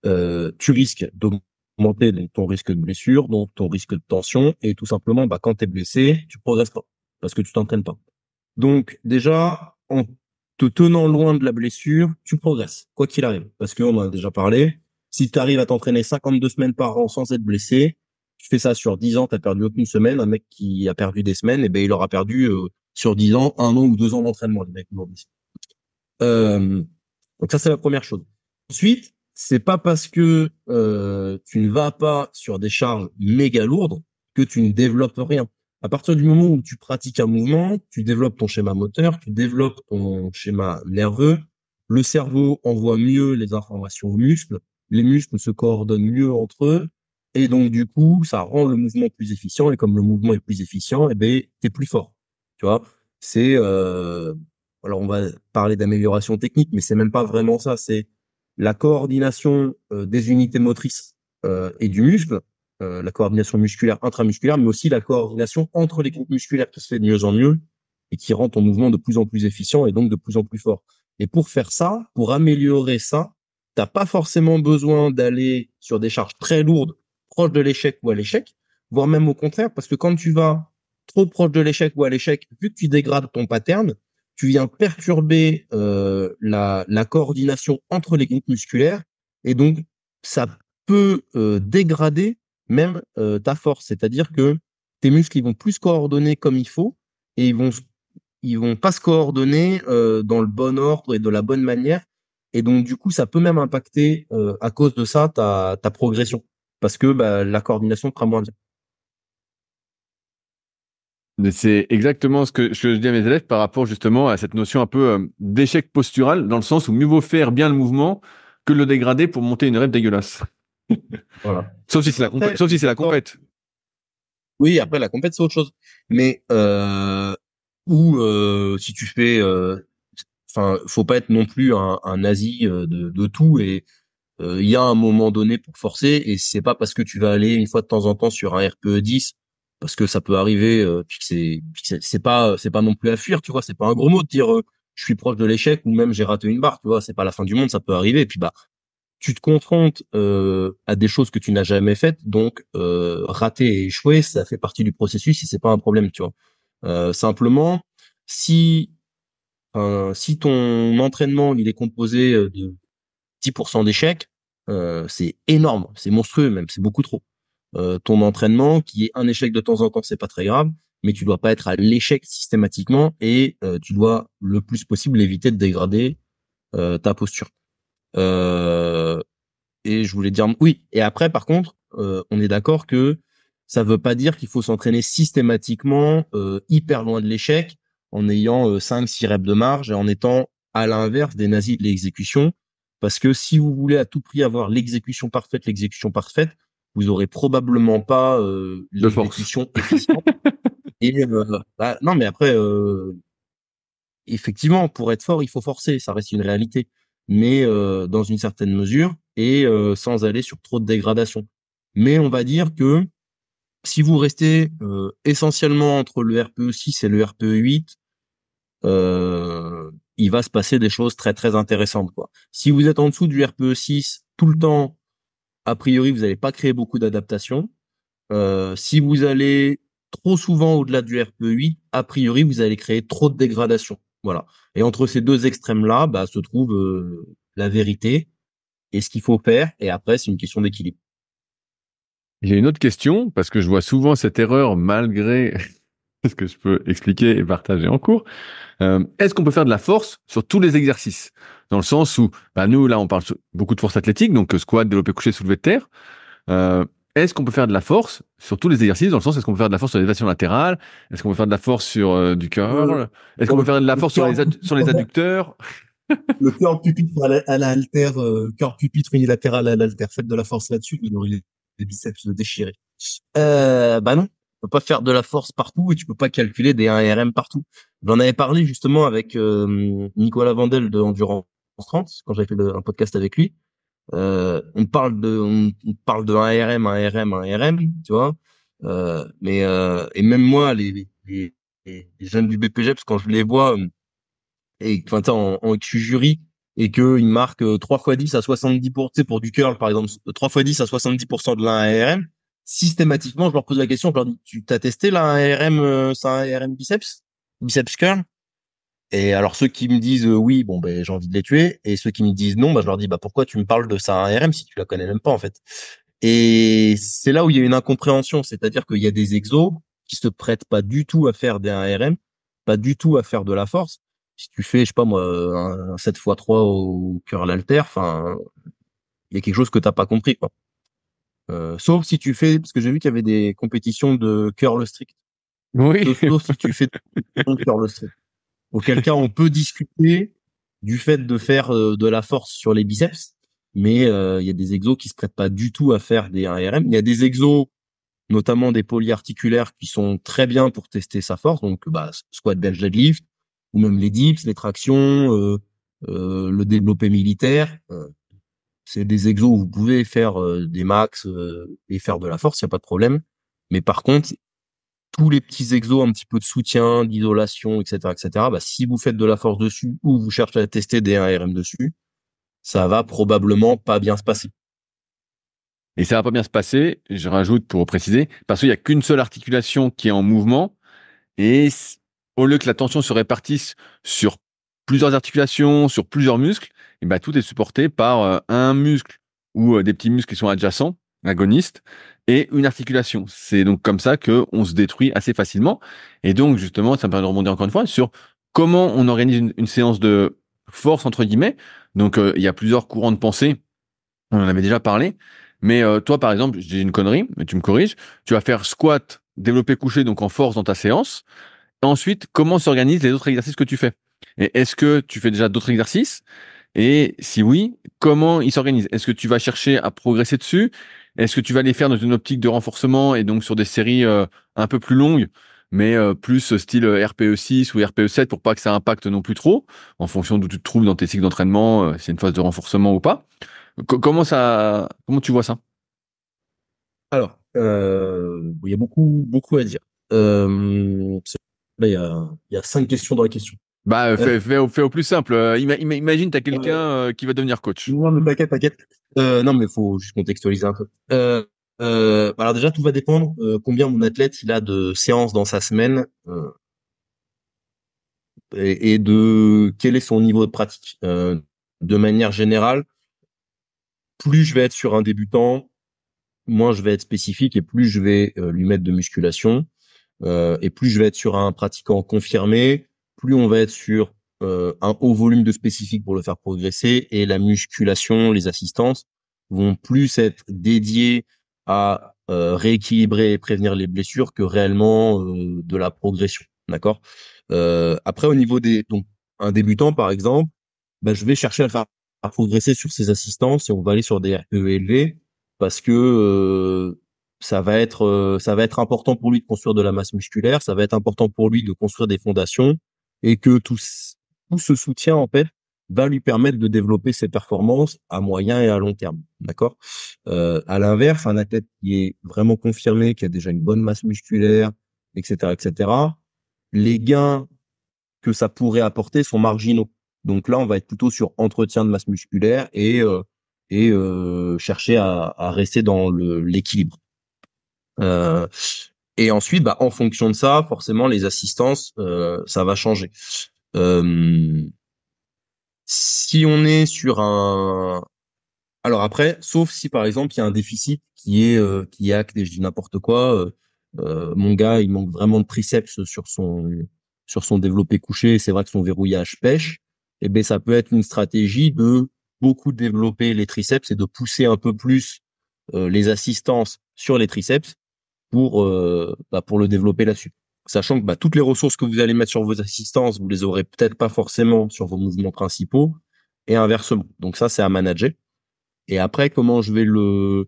Tu risques d'augmenter donc, ton risque de blessure, donc ton risque de tension, et tout simplement, quand tu es blessé, tu progresses pas parce que tu t'entraînes pas. Donc déjà, en te tenant loin de la blessure, tu progresses, quoi qu'il arrive. Parce qu'on en a déjà parlé, si tu arrives à t'entraîner 52 semaines par an sans être blessé, tu fais ça sur 10 ans, tu n'as perdu aucune semaine. Un mec qui a perdu des semaines, il aura perdu sur 10 ans, 1 an ou 2 ans d'entraînement, les mecs aujourd'hui. Donc ça, c'est la première chose. Ensuite, c'est pas parce que tu ne vas pas sur des charges méga lourdes que tu ne développes rien. À partir du moment où tu pratiques un mouvement, tu développes ton schéma moteur, tu développes ton schéma nerveux, le cerveau envoie mieux les informations aux muscles, les muscles se coordonnent mieux entre eux, et donc du coup, ça rend le mouvement plus efficient, et comme le mouvement est plus efficient, t'es plus fort. Tu vois, c'est alors on va parler d'amélioration technique, mais c'est même pas vraiment ça. C'est la coordination des unités motrices et du muscle, la coordination musculaire intramusculaire, mais aussi la coordination entre les groupes musculaires qui se fait de mieux en mieux et qui rend ton mouvement de plus en plus efficient et donc de plus en plus fort. Et pour faire ça, pour améliorer ça, t'as pas forcément besoin d'aller sur des charges très lourdes, proches de l'échec ou à l'échec, voire même au contraire, parce que quand tu vas trop proche de l'échec ou à l'échec, vu que tu dégrades ton pattern, tu viens perturber la coordination entre les groupes musculaires et donc ça peut dégrader même ta force. C'est-à-dire que tes muscles ils vont plus se coordonner comme il faut et ils vont pas se coordonner dans le bon ordre et de la bonne manière. Et donc du coup ça peut même impacter à cause de ça ta progression parce que la coordination sera moins bien. Mais c'est exactement ce que je dis à mes élèves par rapport justement à cette notion un peu d'échec postural, dans le sens où mieux vaut faire bien le mouvement que le dégrader pour monter une rêve dégueulasse. Voilà. Sauf si c'est sauf si c'est la compète. Oui, après la compète c'est autre chose. Mais si tu fais, faut pas être non plus un nazi de tout et il y a un moment donné pour forcer et c'est pas parce que tu vas aller une fois de temps en temps sur un RPE 10 parce que ça peut arriver puis que c'est pas non plus à fuir, tu vois, c'est pas un gros mot de dire je suis proche de l'échec ou même j'ai raté une barre, tu vois, c'est pas la fin du monde, ça peut arriver et puis tu te confrontes à des choses que tu n'as jamais faites, donc rater et échouer, ça fait partie du processus et c'est pas un problème, tu vois. Simplement, si si ton entraînement il est composé de 10% d'échecs, c'est énorme, c'est monstrueux même, c'est beaucoup trop. Ton entraînement, qui est un échec de temps en temps, c'est pas très grave, mais tu dois pas être à l'échec systématiquement et tu dois le plus possible éviter de dégrader ta posture. Euh, et je voulais dire oui. Et après, par contre, on est d'accord que ça veut pas dire qu'il faut s'entraîner systématiquement hyper loin de l'échec en ayant 5-6 reps de marge et en étant à l'inverse des nazis de l'exécution. Parce que si vous voulez à tout prix avoir l'exécution parfaite, vous aurez probablement pas De force. l'exécution efficiente. Et non, mais après, effectivement, pour être fort, il faut forcer, ça reste une réalité, mais dans une certaine mesure et sans aller sur trop de dégradation. Mais on va dire que si vous restez essentiellement entre le RPE 6 et le RPE 8, il va se passer des choses très très intéressantes, quoi. Si vous êtes en dessous du RPE 6 tout le temps, a priori, vous n'allez pas créer beaucoup d'adaptations. Si vous allez trop souvent au-delà du RPE 8, a priori, vous allez créer trop de dégradation. Voilà. Et entre ces deux extrêmes-là, bah, se trouve la vérité et ce qu'il faut faire. Et après, c'est une question d'équilibre. J'ai une autre question, parce que je vois souvent cette erreur malgré ce que je peux expliquer et partager en cours. Est-ce qu'on peut faire de la force sur tous les exercices? Dans le sens où, bah, nous, là, on parle beaucoup de force athlétique, donc squat, développé couché, soulevé de terre. Euh, Est-ce qu'on peut faire de la force sur tous les exercices? Dans le sens, est-ce qu'on peut faire de la force sur l'élévation latérale? Est-ce qu'on peut faire de la force sur du Euh, curl? Est-ce qu'on dans peut faire de la le force sur curl sur les pupitre, adducteurs? le curl pupitre à la haltère, curl pupitre unilatéral à l'haltère, faites de la force là-dessus, vous aurez les biceps déchirés. Bah non, tu peux pas faire de la force partout et tu peux pas calculer des 1RM partout. J'en avais parlé justement avec Nicolas Vandel de Endurance 30 quand j'avais fait un podcast avec lui. On parle de 1RM, 1RM, 1RM, tu vois. Et même moi, les jeunes du BPGEPS, quand je les vois et enfin en XU jury et que ils marquent 3 fois 10 à 70 tu sais, pour du curl par exemple, 3 fois 10 à 70% de l'ARM, systématiquement je leur pose la question, je leur dis tu t'as testé la ARM, c'est un ARM biceps curl? Et alors ceux qui me disent oui, bon ben j'ai envie de les tuer, et ceux qui me disent non, bah je leur dis bah pourquoi tu me parles de ça ARM si tu la connais même pas en fait. Et c'est là où il y a une incompréhension, c'est-à-dire qu'il y a des exos qui se prêtent pas du tout à faire des 1RM, pas du tout à faire de la force. Si tu fais, je sais pas moi, un 7x3 au curl halter, enfin, il y a quelque chose que t'as pas compris, quoi. Sauf si tu fais, parce que j'ai vu qu'il y avait des compétitions de curl strict. Oui. Sauf si tu fais de curl strict. Auquel cas, on peut discuter du fait de faire de la force sur les biceps, mais il y a des exos qui se prêtent pas du tout à faire des 1RM. Il y a des exos, notamment des polyarticulaires, qui sont très bien pour tester sa force, donc bah, squat, bench, deadlift, ou même les dips, les tractions, le développé militaire. C'est des exos où vous pouvez faire des max et faire de la force, il n'y a pas de problème. Mais par contre, tous les petits exos, un petit peu de soutien, d'isolation, etc., bah, si vous faites de la force dessus ou vous cherchez à tester des 1RM dessus, ça va probablement pas bien se passer. Et ça va pas bien se passer, je rajoute pour préciser, parce qu'il y a qu'une seule articulation qui est en mouvement, et au lieu que la tension se répartisse sur plusieurs articulations, sur plusieurs muscles, et ben tout est supporté par un muscle ou des petits muscles qui sont adjacents, agonistes, et une articulation. C'est donc comme ça que on se détruit assez facilement. Et donc justement, ça me permet de rebondir encore une fois sur comment on organise une séance de force entre guillemets. Donc il y a plusieurs courants de pensée. On en avait déjà parlé. Mais toi, par exemple, je dis une connerie, mais tu me corriges. Tu vas faire squat, développé couché, donc en force dans ta séance. Ensuite, comment s'organisent les autres exercices que tu fais? Et est-ce que tu fais déjà d'autres exercices? Et si oui, comment ils s'organisent? Est-ce que tu vas chercher à progresser dessus? Est-ce que tu vas les faire dans une optique de renforcement et donc sur des séries un peu plus longues, mais plus style RPE 6 ou RPE 7 pour pas que ça impacte non plus trop, en fonction d'où tu te trouves dans tes cycles d'entraînement, si c'est une phase de renforcement ou pas? Comment tu vois ça? Alors, il y a beaucoup à dire. Là, il y a 5 questions dans la question. Bah, Euh, fais au plus simple. Imagine, t'as quelqu'un euh, qui va devenir coach. non, mais t'inquiète. Non, mais faut juste contextualiser un peu. Alors déjà, tout va dépendre combien mon athlète il a de séances dans sa semaine et de quel est son niveau de pratique. De manière générale, plus je vais être sur un débutant, moins je vais être spécifique et plus je vais lui mettre de musculation. Et plus je vais être sur un pratiquant confirmé, plus on va être sur un haut volume de spécifique pour le faire progresser, et la musculation, les assistances vont plus être dédiées à rééquilibrer et prévenir les blessures que réellement de la progression. D'accord. Après, au niveau des donc un débutant par exemple, bah, je vais chercher à le faire à progresser sur ses assistances et on va aller sur des RPE élevés. parce que ça va être important pour lui de construire de la masse musculaire, ça va être important pour lui de construire des fondations, et que tout ce soutien en fait va lui permettre de développer ses performances à moyen et à long terme. D'accord? À l'inverse, un athlète qui est vraiment confirmé, qui a déjà une bonne masse musculaire, etc., etc., les gains que ça pourrait apporter sont marginaux. Donc là, on va être plutôt sur entretien de masse musculaire et chercher à rester dans l'équilibre. Euh, et ensuite, bah, en fonction de ça, forcément, les assistances, ça va changer. Euh, Si on est sur un... Alors après, sauf si par exemple il y a un déficit qui est acté, je dis n'importe quoi, mon gars il manque vraiment de triceps sur son développé couché, c'est vrai que son verrouillage pêche, et ben ça peut être une stratégie de beaucoup développer les triceps et de pousser un peu plus les assistances sur les triceps pour le développer là-dessus. Sachant que toutes les ressources que vous allez mettre sur vos assistances, vous les aurez peut-être pas forcément sur vos mouvements principaux et inversement. Donc ça, c'est à manager. Et après, comment je vais le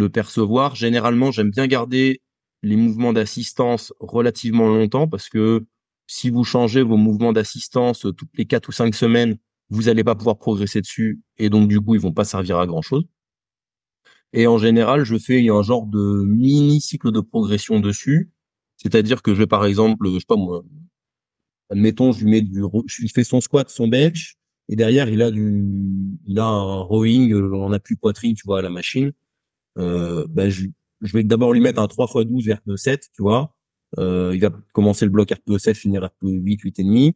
percevoir? Généralement, j'aime bien garder les mouvements d'assistance relativement longtemps parce que si vous changez vos mouvements d'assistance toutes les 4 ou 5 semaines, vous n'allez pas pouvoir progresser dessus et donc du coup, ils vont pas servir à grand-chose. Et en général, je fais un genre de mini cycle de progression dessus. C'est-à-dire que je vais, par exemple, je sais pas moi, admettons, je lui fais son squat, son bench, et derrière, il a un rowing en appui poitrine, tu vois, à la machine. Je vais d'abord lui mettre un 3x12 RPE7, tu vois. Il va commencer le bloc RPE7, finir RPE8, 8,5.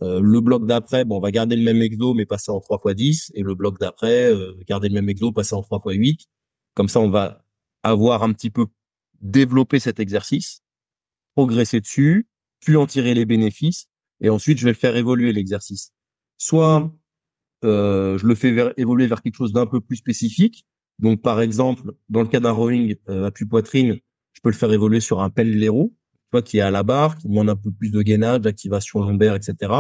Le bloc d'après, bon, on va garder le même exo, mais passer en 3x10. Et le bloc d'après, garder le même exo, passer en 3x8. Comme ça, on va avoir un petit peu développé cet exercice, progresser dessus, puis en tirer les bénéfices. Et ensuite, je vais le faire évoluer, l'exercice. Soit je le fais évoluer vers quelque chose d'un peu plus spécifique. Donc, par exemple, dans le cas d'un rowing appui poitrine, je peux le faire évoluer sur un pelle léro, tu vois, qui est à la barre, qui demande un peu plus de gainage, d'activation lombaire, etc.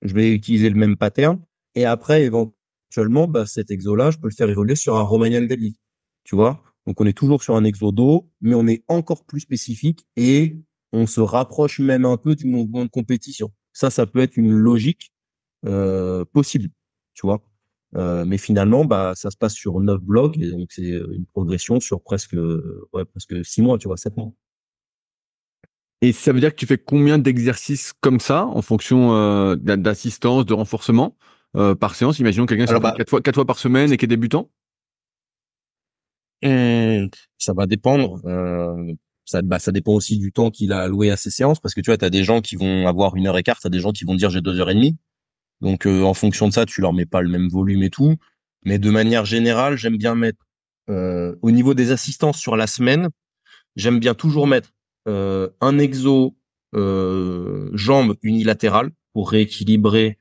Je vais utiliser le même pattern. Et après, éventuellement, cet exo-là, je peux le faire évoluer sur un Romanian deadlift. Tu vois? Donc, on est toujours sur un exo dos, mais on est encore plus spécifique et on se rapproche même un peu du mouvement de compétition. Ça peut être une logique possible, tu vois. Mais finalement, ça se passe sur 9 blocs et donc c'est une progression sur presque 6 mois, tu vois, 7 mois. Et ça veut dire que tu fais combien d'exercices comme ça en fonction d'assistance, de renforcement par séance? Imaginons quelqu'un qui Alors, s'entraîne quatre fois par semaine et qui est débutant. ça va dépendre. Ça dépend aussi du temps qu'il a alloué à ses séances, parce que tu vois, t'as des gens qui vont avoir 1h15, t'as des gens qui vont dire j'ai 2h30. Donc, en fonction de ça, tu leur mets pas le même volume et tout. Mais de manière générale, j'aime bien mettre, au niveau des assistances sur la semaine, j'aime bien toujours mettre un exo jambes unilatérales pour rééquilibrer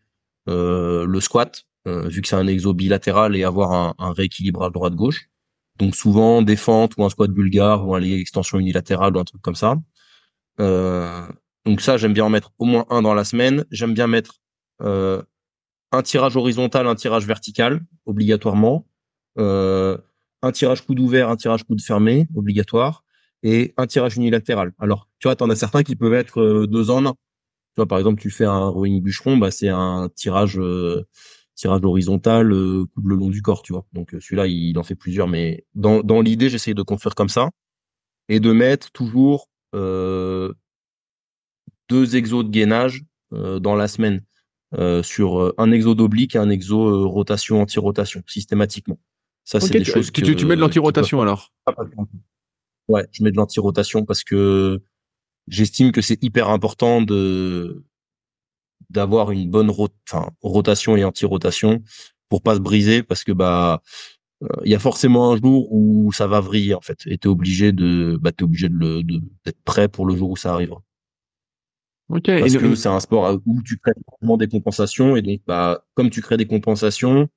le squat, vu que c'est un exo bilatéral et avoir un rééquilibrage droite-gauche. Donc souvent des fentes ou un squat bulgare ou un leg extension unilatérale ou un truc comme ça. Euh, donc ça, j'aime bien en mettre au moins un dans la semaine. J'aime bien mettre euh, un tirage horizontal, un tirage vertical, obligatoirement. Euh, un tirage coude ouvert, un tirage coude fermé, obligatoire. Et un tirage unilatéral. Alors, tu vois, t'en as certains qui peuvent être deux en un. Tu vois, par exemple, tu fais un rowing bûcheron, c'est un tirage horizontal, coude le long du corps, tu vois. Donc celui-là, il en fait plusieurs, mais dans l'idée, j'essaye de construire comme ça et de mettre toujours deux exos de gainage dans la semaine sur un exo d'oblique et un exo rotation anti-rotation systématiquement. Ça, c'est Ok, des choses tu mets de qui peuvent l'anti-rotation pas. alors. Ouais, je mets de l'anti-rotation parce que j'estime que c'est hyper important d'avoir une bonne rotation et anti-rotation pour pas se briser, parce que il y a forcément un jour où ça va vriller en fait et t'es obligé d'être prêt pour le jour où ça arrivera, Ok. parce que c'est un sport où tu crées forcément des compensations, et donc comme tu crées des compensations,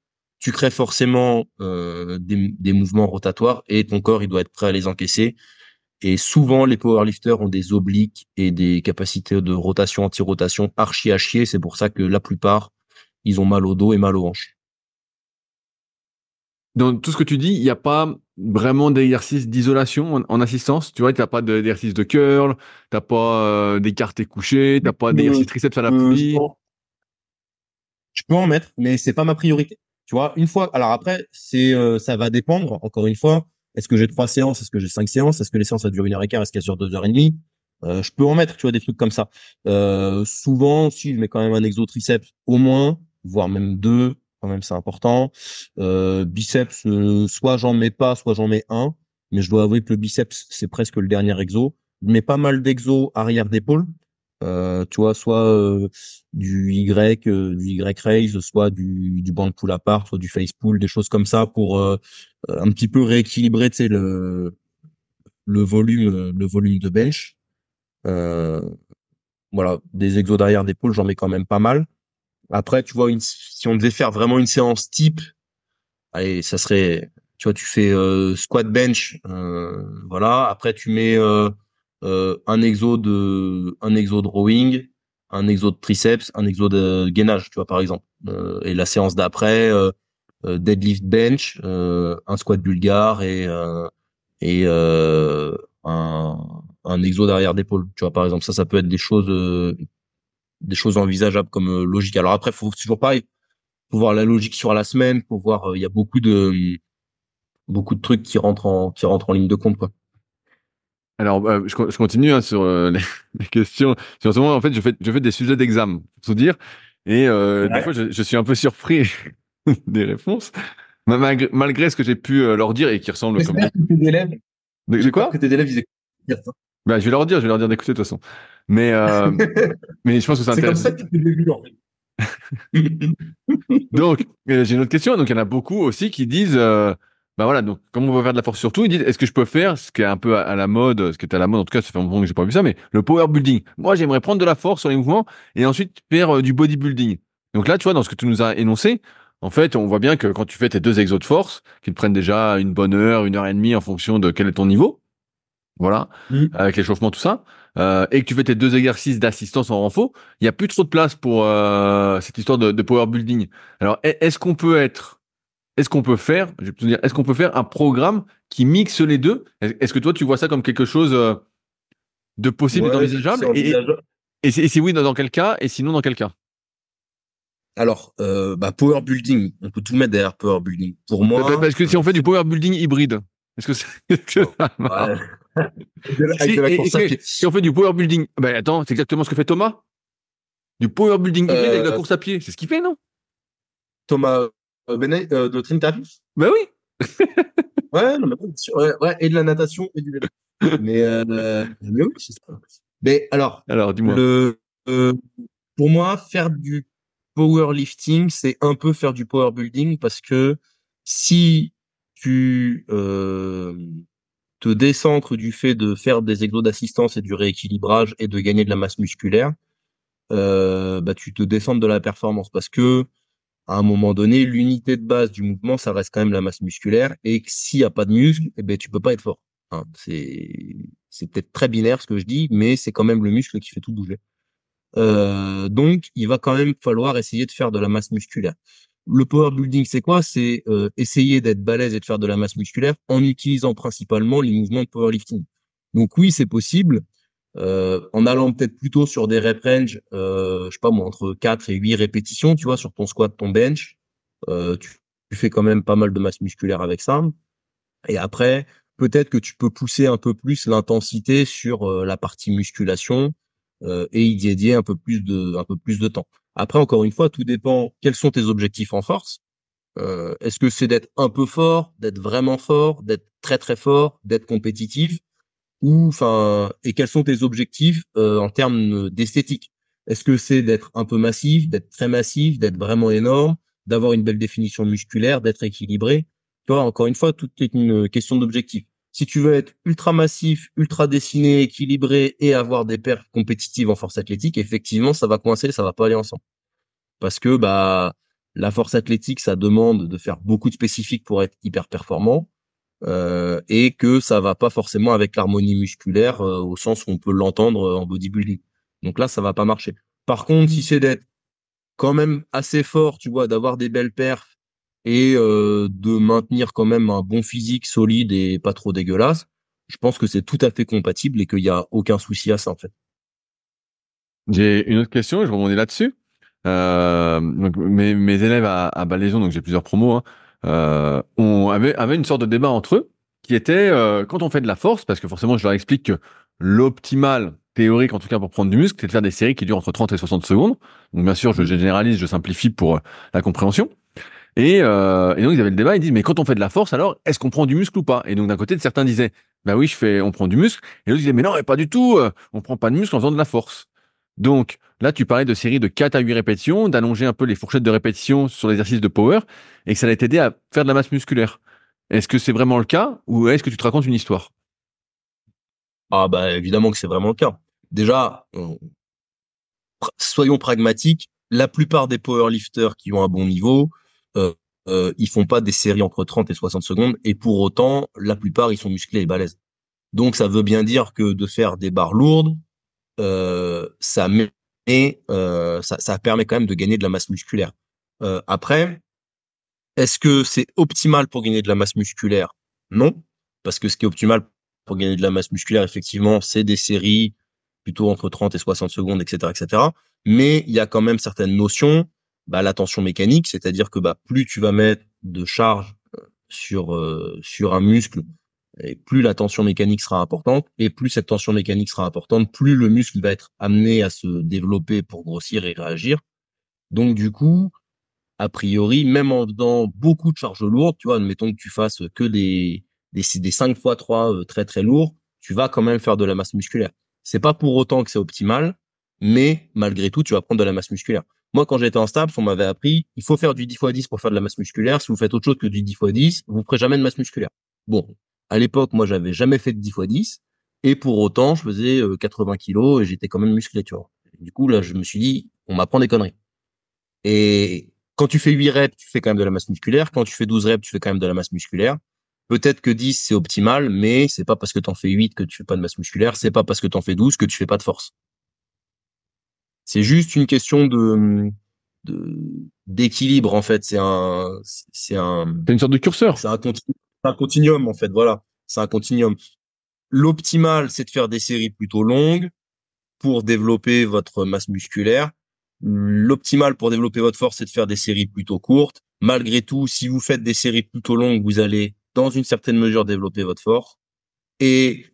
tu crées forcément des mouvements rotatoires et ton corps il doit être prêt à les encaisser. Et souvent, les powerlifters ont des obliques et des capacités de rotation, anti-rotation archi à chier. C'est pour ça que la plupart, ils ont mal au dos et mal aux hanches. dans tout ce que tu dis, il n'y a pas vraiment d'exercice d'isolation en assistance. Tu vois, tu n'as pas d'exercice de curl, tu n'as pas d'écarté couché, tu n'as pas d'exercice triceps à la poulie. Je peux en mettre, mais c'est pas ma priorité. Tu vois, une fois. Alors après, ça va dépendre. Encore une fois, est-ce que j'ai 3 séances, est-ce que j'ai 5 séances, est-ce que les séances ça dure 1 heure et quart, est-ce qu'elles durent 2 heures et demie. Je peux en mettre, tu vois, des trucs comme ça. Souvent, si je mets quand même un exo triceps au moins, voire même deux, quand même c'est important. Biceps, soit j'en mets pas, soit j'en mets un. Mais je dois avouer que le biceps, c'est presque le dernier exo. Je mets pas mal d'exos arrière d'épaule. Tu vois, soit du Y raise, soit du banc pull apart, soit du face pull, des choses comme ça pour un petit peu rééquilibrer, tu sais, le volume de bench. Euh, voilà, des exos derrière d'épaule, j'en mets quand même pas mal. Après, tu vois, si on devait faire vraiment une séance type, allez, ça serait, tu vois, tu fais squat bench, voilà. Après, tu mets un exo de rowing, un exo de triceps, un exo de gainage, tu vois, par exemple. Et la séance d'après, deadlift bench, un squat bulgare et un exo derrière d'épaule, tu vois, par exemple. Ça peut être des choses envisageables comme logique. Alors après, faut toujours pareil, faut voir la logique sur la semaine, faut voir, il y a beaucoup de trucs qui rentrent en ligne de compte, quoi. Alors, je continue hein, sur les questions. En ce moment, en fait, je fais des sujets d'examen, pour tout dire. Et des fois, Ouais. je suis un peu surpris des réponses, malgré ce que j'ai pu leur dire et qui ressemble comme J'espère que tes élèves, de j'espère que quoi? tes élèves, ils écoutent ça. Bah, je vais leur dire d'écouter de toute façon. Mais, mais je pense que c'est C'est comme intéressant. ça que tu fais des vues, en fait. Donc, j'ai une autre question. Donc, il y en a beaucoup aussi qui disent, bah voilà, donc, comment on peut faire de la force surtout? Ils disent, est-ce que je peux faire ce qui est un peu à la mode, ce qui est à la mode, en tout cas, ça fait un moment que j'ai pas vu ça, mais le power building. Moi, j'aimerais prendre de la force sur les mouvements et ensuite faire du bodybuilding. Donc là, tu vois, dans ce que tu nous as énoncé, en fait, on voit bien que quand tu fais tes deux exos de force, qui te prennent déjà une bonne heure, 1 heure et demie en fonction de quel est ton niveau, voilà, Mm. avec l'échauffement, tout ça, et que tu fais tes deux exercices d'assistance en renfort, il y a plus trop de place pour cette histoire de power building. Alors, est-ce qu'on peut faire, je vais te dire, est-ce qu'on peut faire un programme qui mixe les deux? Est-ce que toi, tu vois ça comme quelque chose de possible et Ouais, c'est d'envisageable? envisageable. Et si oui, dans quel cas? Et sinon, dans quel cas? Alors, power building, on peut tout mettre derrière power building. Pour moi, Parce que si on fait du power building hybride, est-ce que, est-ce que oh, ça ouais, marche? avec de la course à pied. Si on fait du power building, ben attends, c'est exactement ce que fait Thomas. Du power building hybride avec de la Euh, course à pied. C'est ce qu'il fait, non? Thomas Benet, de Trinitatis. Ben oui. Ouais, non, mais bien sûr, ouais, ouais, et de la natation et du vélo. Mais oui, c'est ça. Mais alors, Alors, dis-moi. le, euh, pour moi, faire du powerlifting, c'est un peu faire du power building parce que si tu te décentres du fait de faire des exos d'assistance et du rééquilibrage et de gagner de la masse musculaire, tu te descends de la performance parce que à un moment donné, l'unité de base du mouvement, ça reste quand même la masse musculaire et que s'il y a pas de muscle, eh ben tu peux pas être fort. Hein, c'est peut-être très binaire ce que je dis, mais c'est quand même le muscle qui fait tout bouger. Donc, il va quand même falloir essayer de faire de la masse musculaire. Le power building, c'est quoi? C'est essayer d'être balèze et de faire de la masse musculaire en utilisant principalement les mouvements de powerlifting. Donc oui, c'est possible. En allant peut-être plutôt sur des rep range, je sais pas moi, entre 4 et 8 répétitions, tu vois, sur ton squat, ton bench, tu fais quand même pas mal de masse musculaire avec ça. Et après, peut-être que tu peux pousser un peu plus l'intensité sur la partie musculation et y dédier un peu plus de temps. Après, encore une fois, tout dépend quels sont tes objectifs en force. Est-ce que c'est d'être un peu fort, d'être vraiment fort, d'être très très fort, d'être compétitif, ou enfin, et quels sont tes objectifs en termes d'esthétique? Est-ce que c'est d'être un peu massif, d'être très massif, d'être vraiment énorme, d'avoir une belle définition musculaire, d'être équilibré? Tu vois, encore une fois, tout est une question d'objectif. Si tu veux être ultra massif, ultra dessiné, équilibré et avoir des perfs compétitives en force athlétique, effectivement, ça va coincer, ça va pas aller ensemble. Parce que la force athlétique, ça demande de faire beaucoup de spécifiques pour être hyper performant et que ça va pas forcément avec l'harmonie musculaire au sens où on peut l'entendre en bodybuilding. Donc là, ça va pas marcher. Par contre, si c'est d'être quand même assez fort, tu vois, d'avoir des belles perfs et de maintenir quand même un bon physique solide et pas trop dégueulasse, je pense que c'est tout à fait compatible et qu'il y a aucun souci à ça en fait. J'ai une autre question, je rebondis là-dessus. Donc mes élèves à Balésion, donc j'ai plusieurs promos, hein, avaient une sorte de débat entre eux qui était quand on fait de la force, parce que forcément je leur explique que l'optimal théorique, en tout cas pour prendre du muscle, c'est de faire des séries qui durent entre 30 et 60 secondes. Donc bien sûr, je généralise, je simplifie pour la compréhension. Et donc ils avaient le débat, ils disent mais quand on fait de la force, alors est-ce qu'on prend du muscle ou pas? Et donc d'un côté, certains disaient bah oui, on prend du muscle, et l'autre disait mais non, mais pas du tout, on prend pas de muscle en faisant de la force. Donc là, tu parlais de séries de 4 à 8 répétitions, d'allonger un peu les fourchettes de répétition sur l'exercice de power, et que ça allait t'aider à faire de la masse musculaire. Est-ce que c'est vraiment le cas, ou est-ce que tu te racontes une histoire? Ah bah évidemment que c'est vraiment le cas. Déjà, soyons pragmatiques, la plupart des powerlifters qui ont un bon niveau, euh, ils font pas des séries entre 30 et 60 secondes, et pour autant, la plupart, ils sont musclés et balèzes. Donc ça veut bien dire que de faire des barres lourdes, ça met, ça permet quand même de gagner de la masse musculaire. Après, est-ce que c'est optimal pour gagner de la masse musculaire? Non, parce que ce qui est optimal pour gagner de la masse musculaire, effectivement, c'est des séries plutôt entre 30 et 60 secondes, etc., etc. Mais il y a quand même certaines notions, bah, la tension mécanique, c'est-à-dire que bah, plus tu vas mettre de charge sur un muscle, et plus la tension mécanique sera importante, et plus cette tension mécanique sera importante, plus le muscle va être amené à se développer pour grossir et réagir. Donc du coup, a priori, même en faisant beaucoup de charges lourdes, tu vois, admettons que tu fasses que des 5 fois 3 très très lourds, tu vas quand même faire de la masse musculaire. C'est pas pour autant que c'est optimal, mais malgré tout, tu vas prendre de la masse musculaire. Moi, quand j'étais en STAPS, on m'avait appris, il faut faire du 10 x 10 pour faire de la masse musculaire. Si vous faites autre chose que du 10 x 10, vous ferez jamais de masse musculaire. Bon, à l'époque, moi, j'avais jamais fait de 10 x 10, et pour autant, je faisais 80 kilos et j'étais quand même musclé, tu vois. Du coup, là, je me suis dit, on m'apprend des conneries. Et quand tu fais 8 reps, tu fais quand même de la masse musculaire. Quand tu fais 12 reps, tu fais quand même de la masse musculaire. Peut-être que 10, c'est optimal, mais c'est pas parce que t'en fais 8 que tu fais pas de masse musculaire. C'est pas parce que t'en fais 12 que tu fais pas de force. C'est juste une question d'équilibre, en fait. C'est un, C'est une sorte de curseur. c'est un continuum, en fait. Voilà. C'est un continuum. L'optimal, c'est de faire des séries plutôt longues pour développer votre masse musculaire. L'optimal pour développer votre force, c'est de faire des séries plutôt courtes. Malgré tout, si vous faites des séries plutôt longues, vous allez, dans une certaine mesure, développer votre force. Et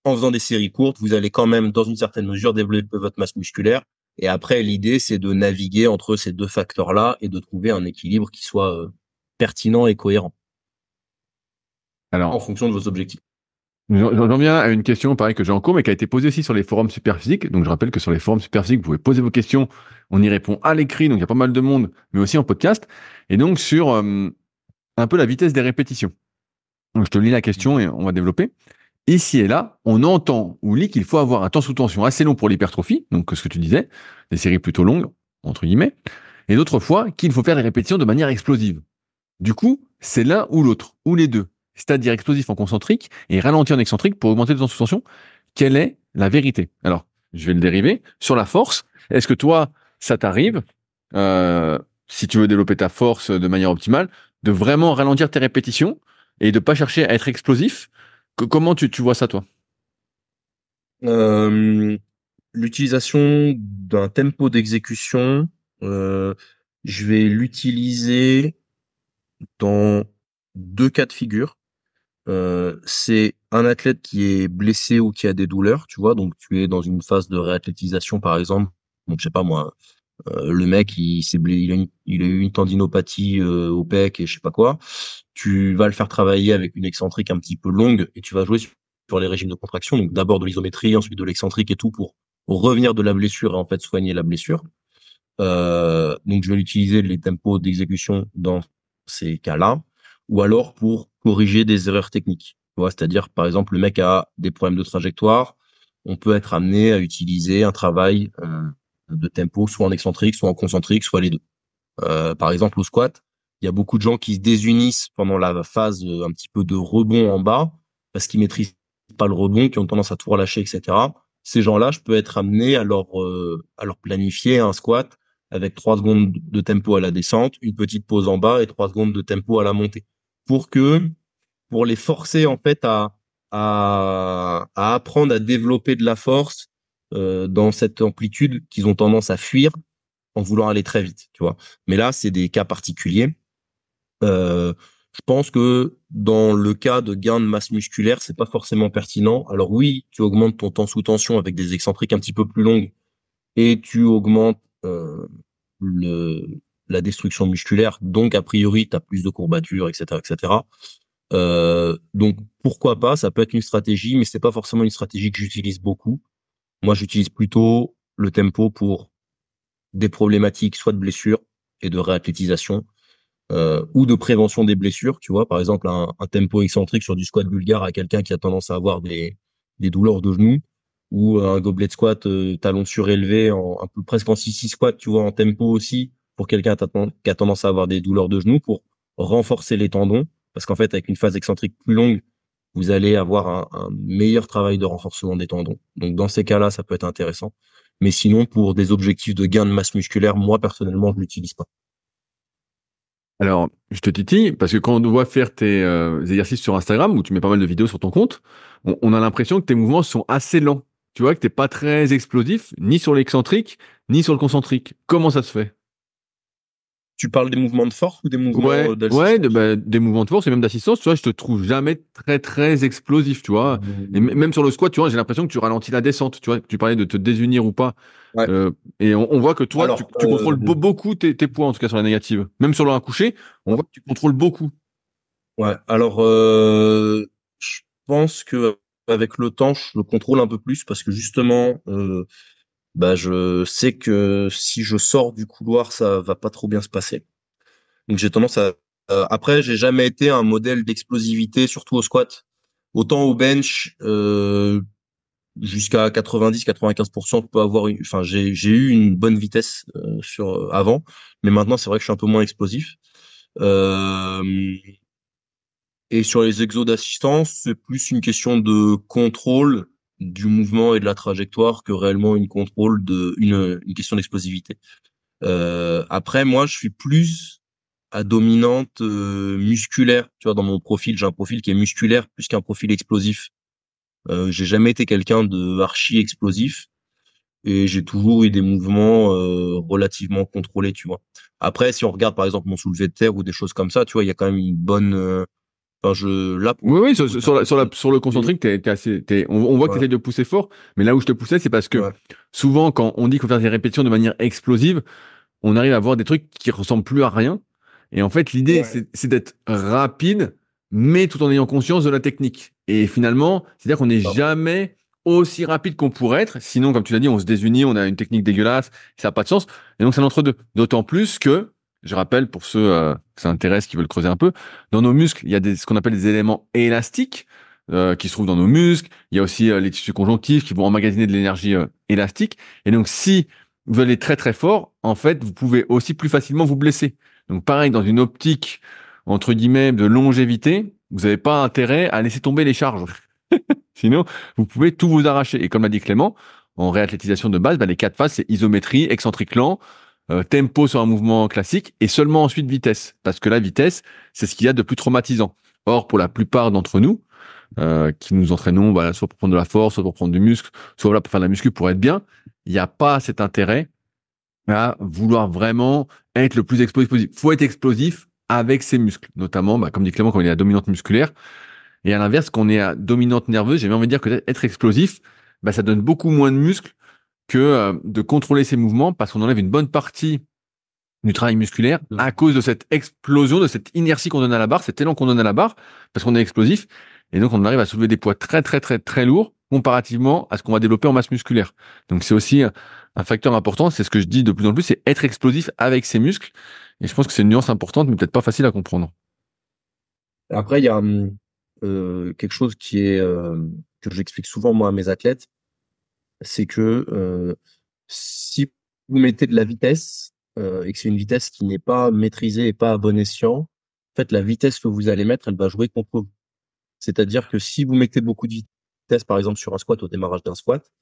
en faisant des séries courtes, vous allez quand même, dans une certaine mesure, développer votre masse musculaire. Et après, l'idée, c'est de naviguer entre ces deux facteurs-là et de trouver un équilibre qui soit pertinent et cohérent en Alors, fonction de vos objectifs. j'en viens à une question, pareil, que j'ai en cours, mais qui a été posée aussi sur les forums Superphysique. Donc, je rappelle que sur les forums Superphysique, vous pouvez poser vos questions. On y répond à l'écrit, donc il y a pas mal de monde, mais aussi en podcast. Et donc, sur un peu la vitesse des répétitions. Donc, je te lis la question et on va développer. Ici et là, on entend ou lit qu'il faut avoir un temps sous tension assez long pour l'hypertrophie, donc ce que tu disais, des séries plutôt longues, entre guillemets, et d'autres fois qu'il faut faire des répétitions de manière explosive. Du coup, c'est l'un ou l'autre, ou les deux, c'est-à-dire explosif en concentrique et ralenti en excentrique pour augmenter le temps sous tension. Quelle est la vérité? Alors, je vais le dériver. Sur la force, est-ce que toi, ça t'arrive, si tu veux développer ta force de manière optimale, de vraiment ralentir tes répétitions et de pas chercher à être explosif? Comment tu vois ça, toi? Euh, L'utilisation d'un tempo d'exécution, euh, je vais l'utiliser dans deux cas de figure. C'est un athlète qui est blessé ou qui a des douleurs, tu vois, donc tu es dans une phase de réathlétisation par exemple. Donc je sais pas moi, le mec il a eu une tendinopathie au pec et je sais pas quoi. Tu vas le faire travailler avec une excentrique un petit peu longue et tu vas jouer sur les régimes de contraction. Donc d'abord de l'isométrie, ensuite de l'excentrique et tout pour revenir de la blessure et en fait soigner la blessure. Donc, je vais utiliser les tempos d'exécution dans ces cas-là, ou alors pour corriger des erreurs techniques. Tu vois, c'est-à-dire, par exemple, le mec a des problèmes de trajectoire, on peut être amené à utiliser un travail de tempo, soit en excentrique, soit en concentrique, soit les deux. Par exemple, au squat, il y a beaucoup de gens qui se désunissent pendant la phase un petit peu de rebond en bas, parce qu'ils maîtrisent pas le rebond, qui ont tendance à tout relâcher, etc. Ces gens-là, je peux être amené à leur planifier un squat avec 3 secondes de tempo à la descente, une petite pause en bas et 3 secondes de tempo à la montée. Pour les forcer en fait à apprendre à développer de la force dans cette amplitude qu'ils ont tendance à fuir en voulant aller très vite, tu vois. Mais là, c'est des cas particuliers. Je pense que dans le cas de gain de masse musculaire, c'est pas forcément pertinent. Alors oui, tu augmentes ton temps sous tension avec des excentriques un petit peu plus longues et tu augmentes le la destruction musculaire, donc a priori, tu as plus de courbatures, etc., etc. Donc pourquoi pas, ça peut être une stratégie, mais c'est pas forcément une stratégie que j'utilise beaucoup. Moi, j'utilise plutôt le tempo pour des problématiques soit de blessure et de réathlétisation, ou de prévention des blessures, tu vois, par exemple un tempo excentrique sur du squat bulgare à quelqu'un qui a tendance à avoir des douleurs de genoux, ou un goblet de squat talon surélevé un peu presque en 6-6 squat, tu vois, en tempo aussi, pour quelqu'un qui a tendance à avoir des douleurs de genoux, pour renforcer les tendons, parce qu'en fait, avec une phase excentrique plus longue, vous allez avoir un meilleur travail de renforcement des tendons. Donc dans ces cas-là, ça peut être intéressant. Mais sinon, pour des objectifs de gain de masse musculaire, moi personnellement, je l'utilise pas. Alors, je te titille parce que quand on voit faire tes exercices sur Instagram où tu mets pas mal de vidéos sur ton compte, on a l'impression que tes mouvements sont assez lents. Tu vois que t'es pas très explosif, ni sur l'excentrique, ni sur le concentrique. Comment ça se fait? Tu parles des mouvements de force ou des mouvements Ouais, ouais, d'assistance? des mouvements de force et même d'assistance, tu vois, je te trouve jamais très très explosif, tu vois. Et même sur le squat, tu vois, j'ai l'impression que tu ralentis la descente, tu vois. Tu parlais de te désunir ou pas. Ouais. Et on voit que toi, Alors, tu contrôles beaucoup tes poids, en tout cas sur la négative. Même sur le un couché, on voit que tu contrôles beaucoup. ouais. Alors, je pense que avec le temps, je le contrôle un peu plus parce que justement, bah, je sais que si je sors du couloir, ça va pas trop bien se passer. Donc, j'ai tendance à. Après, j'ai jamais été un modèle d'explosivité, surtout au squat. Autant au bench, jusqu'à 90-95%, je peux avoir enfin, j'ai eu une bonne vitesse avant, mais maintenant, c'est vrai que je suis un peu moins explosif. Euh, Et sur les exos d'assistance, c'est plus une question de contrôle du mouvement et de la trajectoire que réellement une question d'explosivité. Après, moi, je suis plus à dominante musculaire. Tu vois, dans mon profil, j'ai un profil qui est musculaire plus qu'un profil explosif. J'ai jamais été quelqu'un de archi explosif et j'ai toujours eu des mouvements relativement contrôlés, tu vois. Après, si on regarde par exemple mon soulevé de terre ou des choses comme ça, tu vois, il y a quand même une bonne enfin, là, pour Oui, oui, le coup, t'as pas besoin sur le de- concentrique, on voit que tu Voilà. essaies de pousser fort, mais là où je te poussais, c'est parce que Ouais. souvent, quand on dit qu'il faut faire des répétitions de manière explosive, on arrive à voir des trucs qui ressemblent plus à rien. Et en fait, l'idée, Ouais. c'est d'être rapide, mais tout en ayant conscience de la technique. Et finalement, c'est-à-dire qu'on n'est Pardon. jamais aussi rapide qu'on pourrait être. Sinon, comme tu l'as dit, on se désunit, on a une technique dégueulasse, ça n'a pas de sens. Et donc, c'est l'entre-deux. D'autant plus que, je rappelle pour ceux que ça intéresse, qui veulent creuser un peu, dans nos muscles, il y a ce qu'on appelle des éléments élastiques qui se trouvent dans nos muscles. Il y a aussi les tissus conjonctifs qui vont emmagasiner de l'énergie élastique. Et donc, si vous allez très très fort, en fait, vous pouvez aussi plus facilement vous blesser. Donc pareil, dans une optique, entre guillemets, de longévité, vous n'avez pas intérêt à laisser tomber les charges. Sinon, vous pouvez tout vous arracher. Et comme l'a dit Clément, en réathlétisation de base, bah, les quatre phases, c'est isométrie, excentrique lent, tempo sur un mouvement classique, et seulement ensuite vitesse. Parce que la vitesse, c'est ce qu'il y a de plus traumatisant. Or, pour la plupart d'entre nous, qui nous entraînons, voilà, soit pour prendre de la force, soit pour prendre du muscle, soit voilà, pour faire de la muscu pour être bien, il n'y a pas cet intérêt à vouloir vraiment être le plus explosif possible. Il faut être explosif avec ses muscles, notamment, bah, comme dit Clément, quand on est à dominante musculaire. Et à l'inverse, quand on est à dominante nerveuse, j'ai même envie de dire que être explosif, bah, ça donne beaucoup moins de muscles que de contrôler ses mouvements parce qu'on enlève une bonne partie du travail musculaire à cause de cette explosion, de cette inertie qu'on donne à la barre, cet élan qu'on donne à la barre, parce qu'on est explosif. Et donc, on arrive à soulever des poids très, très, très, très lourds comparativement à ce qu'on va développer en masse musculaire. Donc, c'est aussi un facteur important. C'est ce que je dis de plus en plus, c'est être explosif avec ses muscles. Et je pense que c'est une nuance importante, mais peut-être pas facile à comprendre. Après, il y a quelque chose que j'explique souvent moi à mes athlètes, c'est que si vous mettez de la vitesse et que c'est une vitesse qui n'est pas maîtrisée et pas à bon escient, en fait, la vitesse que vous allez mettre, elle va jouer contre vous. C'est-à-dire que si vous mettez beaucoup de vitesse, par exemple sur un squat au démarrage d'un squat,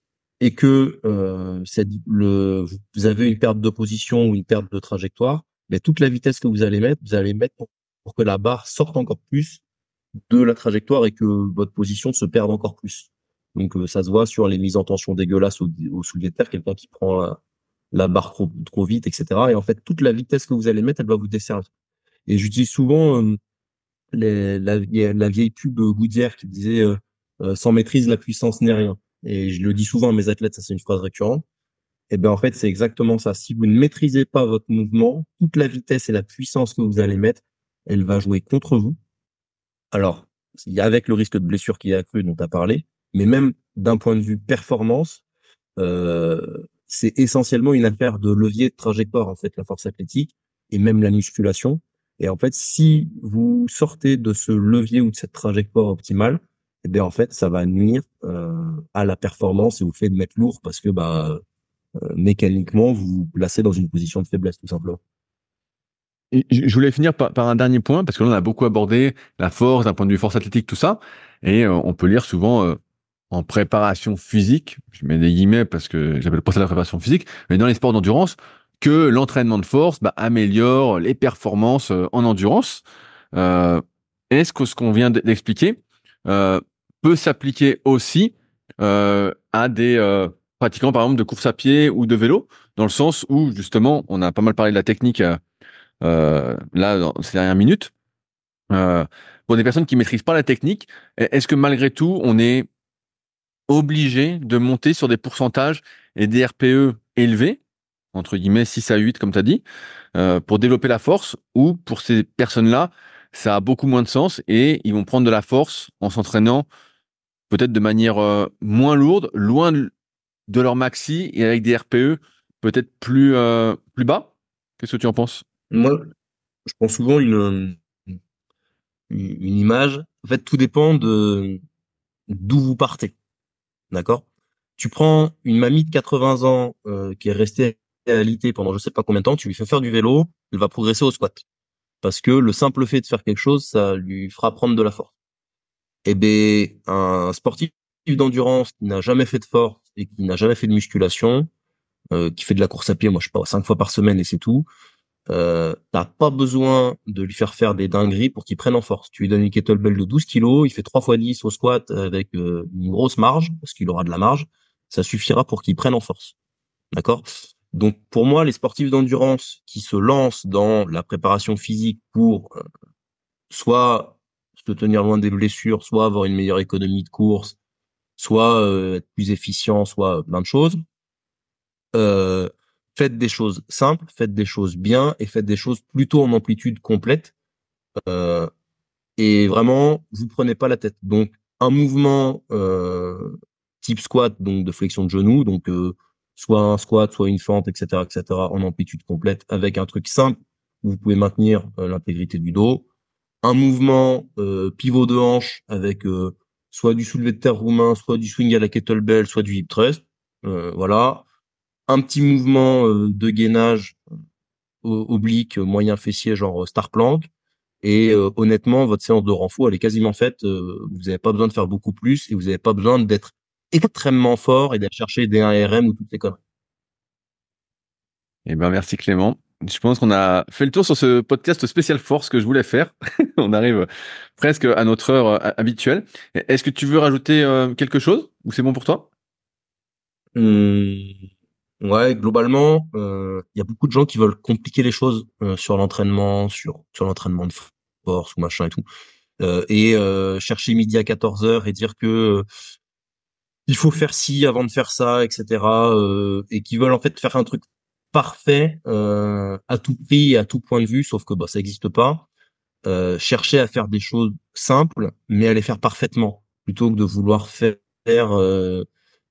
et que vous avez une perte de position ou une perte de trajectoire, mais toute la vitesse que vous allez mettre pour que la barre sorte encore plus de la trajectoire et que votre position se perde encore plus. Donc ça se voit sur les mises en tension dégueulasses au soulevé de terre, quelqu'un qui prend la barre trop vite, etc. Et en fait, toute la vitesse que vous allez mettre, elle va vous desservir. Et j'utilise souvent la vieille pub Goodyear qui disait sans maîtrise, la puissance n'est rien. Et je le dis souvent à mes athlètes, ça c'est une phrase récurrente. Et ben en fait, c'est exactement ça. Si vous ne maîtrisez pas votre mouvement, toute la vitesse et la puissance que vous allez mettre, elle va jouer contre vous. Alors, il y a avec le risque de blessure qui est accru dont tu as parlé, mais même d'un point de vue performance, c'est essentiellement une affaire de levier de trajectoire, en fait, la force athlétique et même la musculation. Et en fait, si vous sortez de ce levier ou de cette trajectoire optimale, eh bien, en fait, ça va nuire à la performance et au fait de mettre lourd parce que mécaniquement, vous vous placez dans une position de faiblesse, tout simplement. Et je voulais finir par un dernier point, parce que là, on a beaucoup abordé la force, d'un point de vue force athlétique, tout ça. Et on peut lire souvent en préparation physique, je mets des guillemets parce que j'appelle pas ça la préparation physique, mais dans les sports d'endurance, que l'entraînement de force améliore les performances en endurance. Euh, Est-ce que ce qu'on vient d'expliquer euh, peut s'appliquer aussi à des pratiquants, par exemple, de course à pied ou de vélo, dans le sens où, justement, on a pas mal parlé de la technique là, dans ces dernières minutes, euh, pour des personnes qui maîtrisent pas la technique, est-ce que malgré tout, on est obligé de monter sur des pourcentages et des RPE élevés, entre guillemets 6 à 8, comme tu as dit, pour développer la force, ou pour ces personnes-là, ça a beaucoup moins de sens et ils vont prendre de la force en s'entraînant peut-être de manière moins lourde, loin de leur maxi et avec des RPE peut-être plus bas? Qu'est-ce que tu en penses? Moi, je prends souvent une image. En fait, tout dépend de d'où vous partez. D'accord? Tu prends une mamie de 80 ans qui est restée alitée pendant je sais pas combien de temps, tu lui fais faire du vélo, elle va progresser au squat. Parce que le simple fait de faire quelque chose, ça lui fera prendre de la force. Et ben, un sportif d'endurance qui n'a jamais fait de force et qui n'a jamais fait de musculation, qui fait de la course à pied, moi je sais pas, 5 fois par semaine et c'est tout, t'as pas besoin de lui faire des dingueries pour qu'il prenne en force. Tu lui donnes une kettlebell de 12 kilos, il fait 3 fois 10 au squat avec une grosse marge, parce qu'il aura de la marge, ça suffira pour qu'il prenne en force. D'accord? Donc pour moi, les sportifs d'endurance qui se lancent dans la préparation physique pour soit se tenir loin des blessures, soit avoir une meilleure économie de course, soit être plus efficient, soit plein de choses, euh, faites des choses simples, faites des choses bien et faites des choses plutôt en amplitude complète. Euh, et vraiment, vous prenez pas la tête. Donc, un mouvement type squat, donc de flexion de genou, donc soit un squat, soit une fente, etc., en amplitude complète, avec un truc simple, où vous pouvez maintenir l'intégrité du dos. Un mouvement pivot de hanche avec soit du soulevé de terre roumain, soit du swing à la kettlebell, soit du hip thrust. Voilà. Un petit mouvement de gainage oblique, moyen fessier, genre star plank. Et honnêtement, votre séance de renfort, elle est quasiment faite. Vous n'avez pas besoin de faire beaucoup plus et vous n'avez pas besoin d'être extrêmement fort et d'aller chercher des 1RM ou toutes les conneries. Eh ben, merci Clément. Je pense qu'on a fait le tour sur ce podcast spécial force que je voulais faire. On arrive presque à notre heure habituelle. Est-ce que tu veux rajouter quelque chose ou c'est bon pour toi? Hum, ouais, globalement, il y a beaucoup de gens qui veulent compliquer les choses sur l'entraînement, sur l'entraînement de force ou machin et tout. Chercher midi à 14 heures et dire que il faut faire ci avant de faire ça, etc. Et qui veulent en fait faire un truc parfait à tout prix et à tout point de vue, sauf que bah ça n'existe pas. Chercher à faire des choses simples, mais à les faire parfaitement, plutôt que de vouloir faire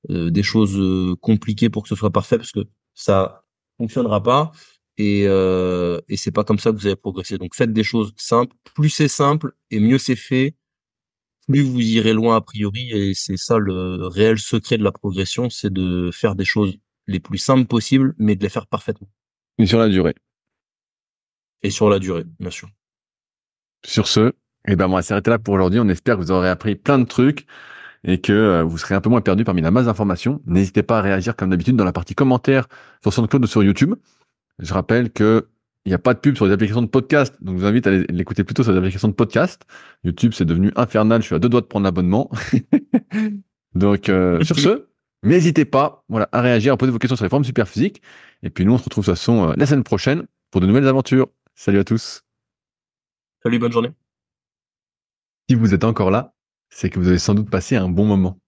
des choses compliquées pour que ce soit parfait, parce que ça fonctionnera pas. Et c'est pas comme ça que vous allez progresser. Donc faites des choses simples. Plus c'est simple et mieux c'est fait, plus vous irez loin a priori, et c'est ça le réel secret de la progression, c'est de faire des choses les plus simples possibles, mais de les faire parfaitement. Et sur la durée. Et sur la durée, bien sûr. Sur ce, eh ben, on va s'arrêter là pour aujourd'hui. On espère que vous aurez appris plein de trucs et que vous serez un peu moins perdu parmi la masse d'informations. N'hésitez pas à réagir comme d'habitude dans la partie commentaires sur SoundCloud ou sur YouTube. Je rappelle que il n'y a pas de pub sur les applications de podcast, donc je vous invite à l'écouter plutôt sur les applications de podcast. YouTube, c'est devenu infernal, je suis à 2 doigts de prendre l'abonnement. Donc, sur ce, n'hésitez pas, voilà, à réagir, à poser vos questions sur les formes Superphysique. Et puis nous, on se retrouve de toute façon la semaine prochaine pour de nouvelles aventures. Salut à tous. Salut, bonne journée. Si vous êtes encore là, c'est que vous avez sans doute passé un bon moment.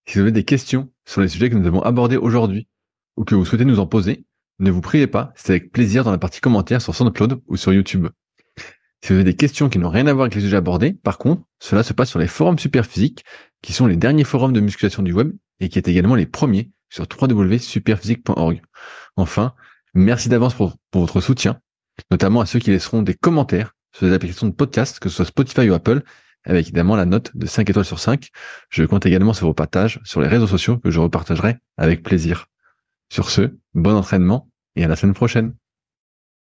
Si vous avez des questions sur les sujets que nous avons abordés aujourd'hui, ou que vous souhaitez nous en poser, ne vous priez pas, c'est avec plaisir dans la partie commentaires sur SoundCloud ou sur YouTube. Si vous avez des questions qui n'ont rien à voir avec les sujets abordés, par contre, cela se passe sur les forums Superphysique, qui sont les derniers forums de musculation du web et qui est également les premiers sur www.superphysique.org. Enfin, merci d'avance pour votre soutien, notamment à ceux qui laisseront des commentaires sur les applications de podcast, que ce soit Spotify ou Apple, avec évidemment la note de 5 étoiles sur 5. Je compte également sur vos partages sur les réseaux sociaux que je repartagerai avec plaisir. Sur ce, bon entraînement et à la semaine prochaine.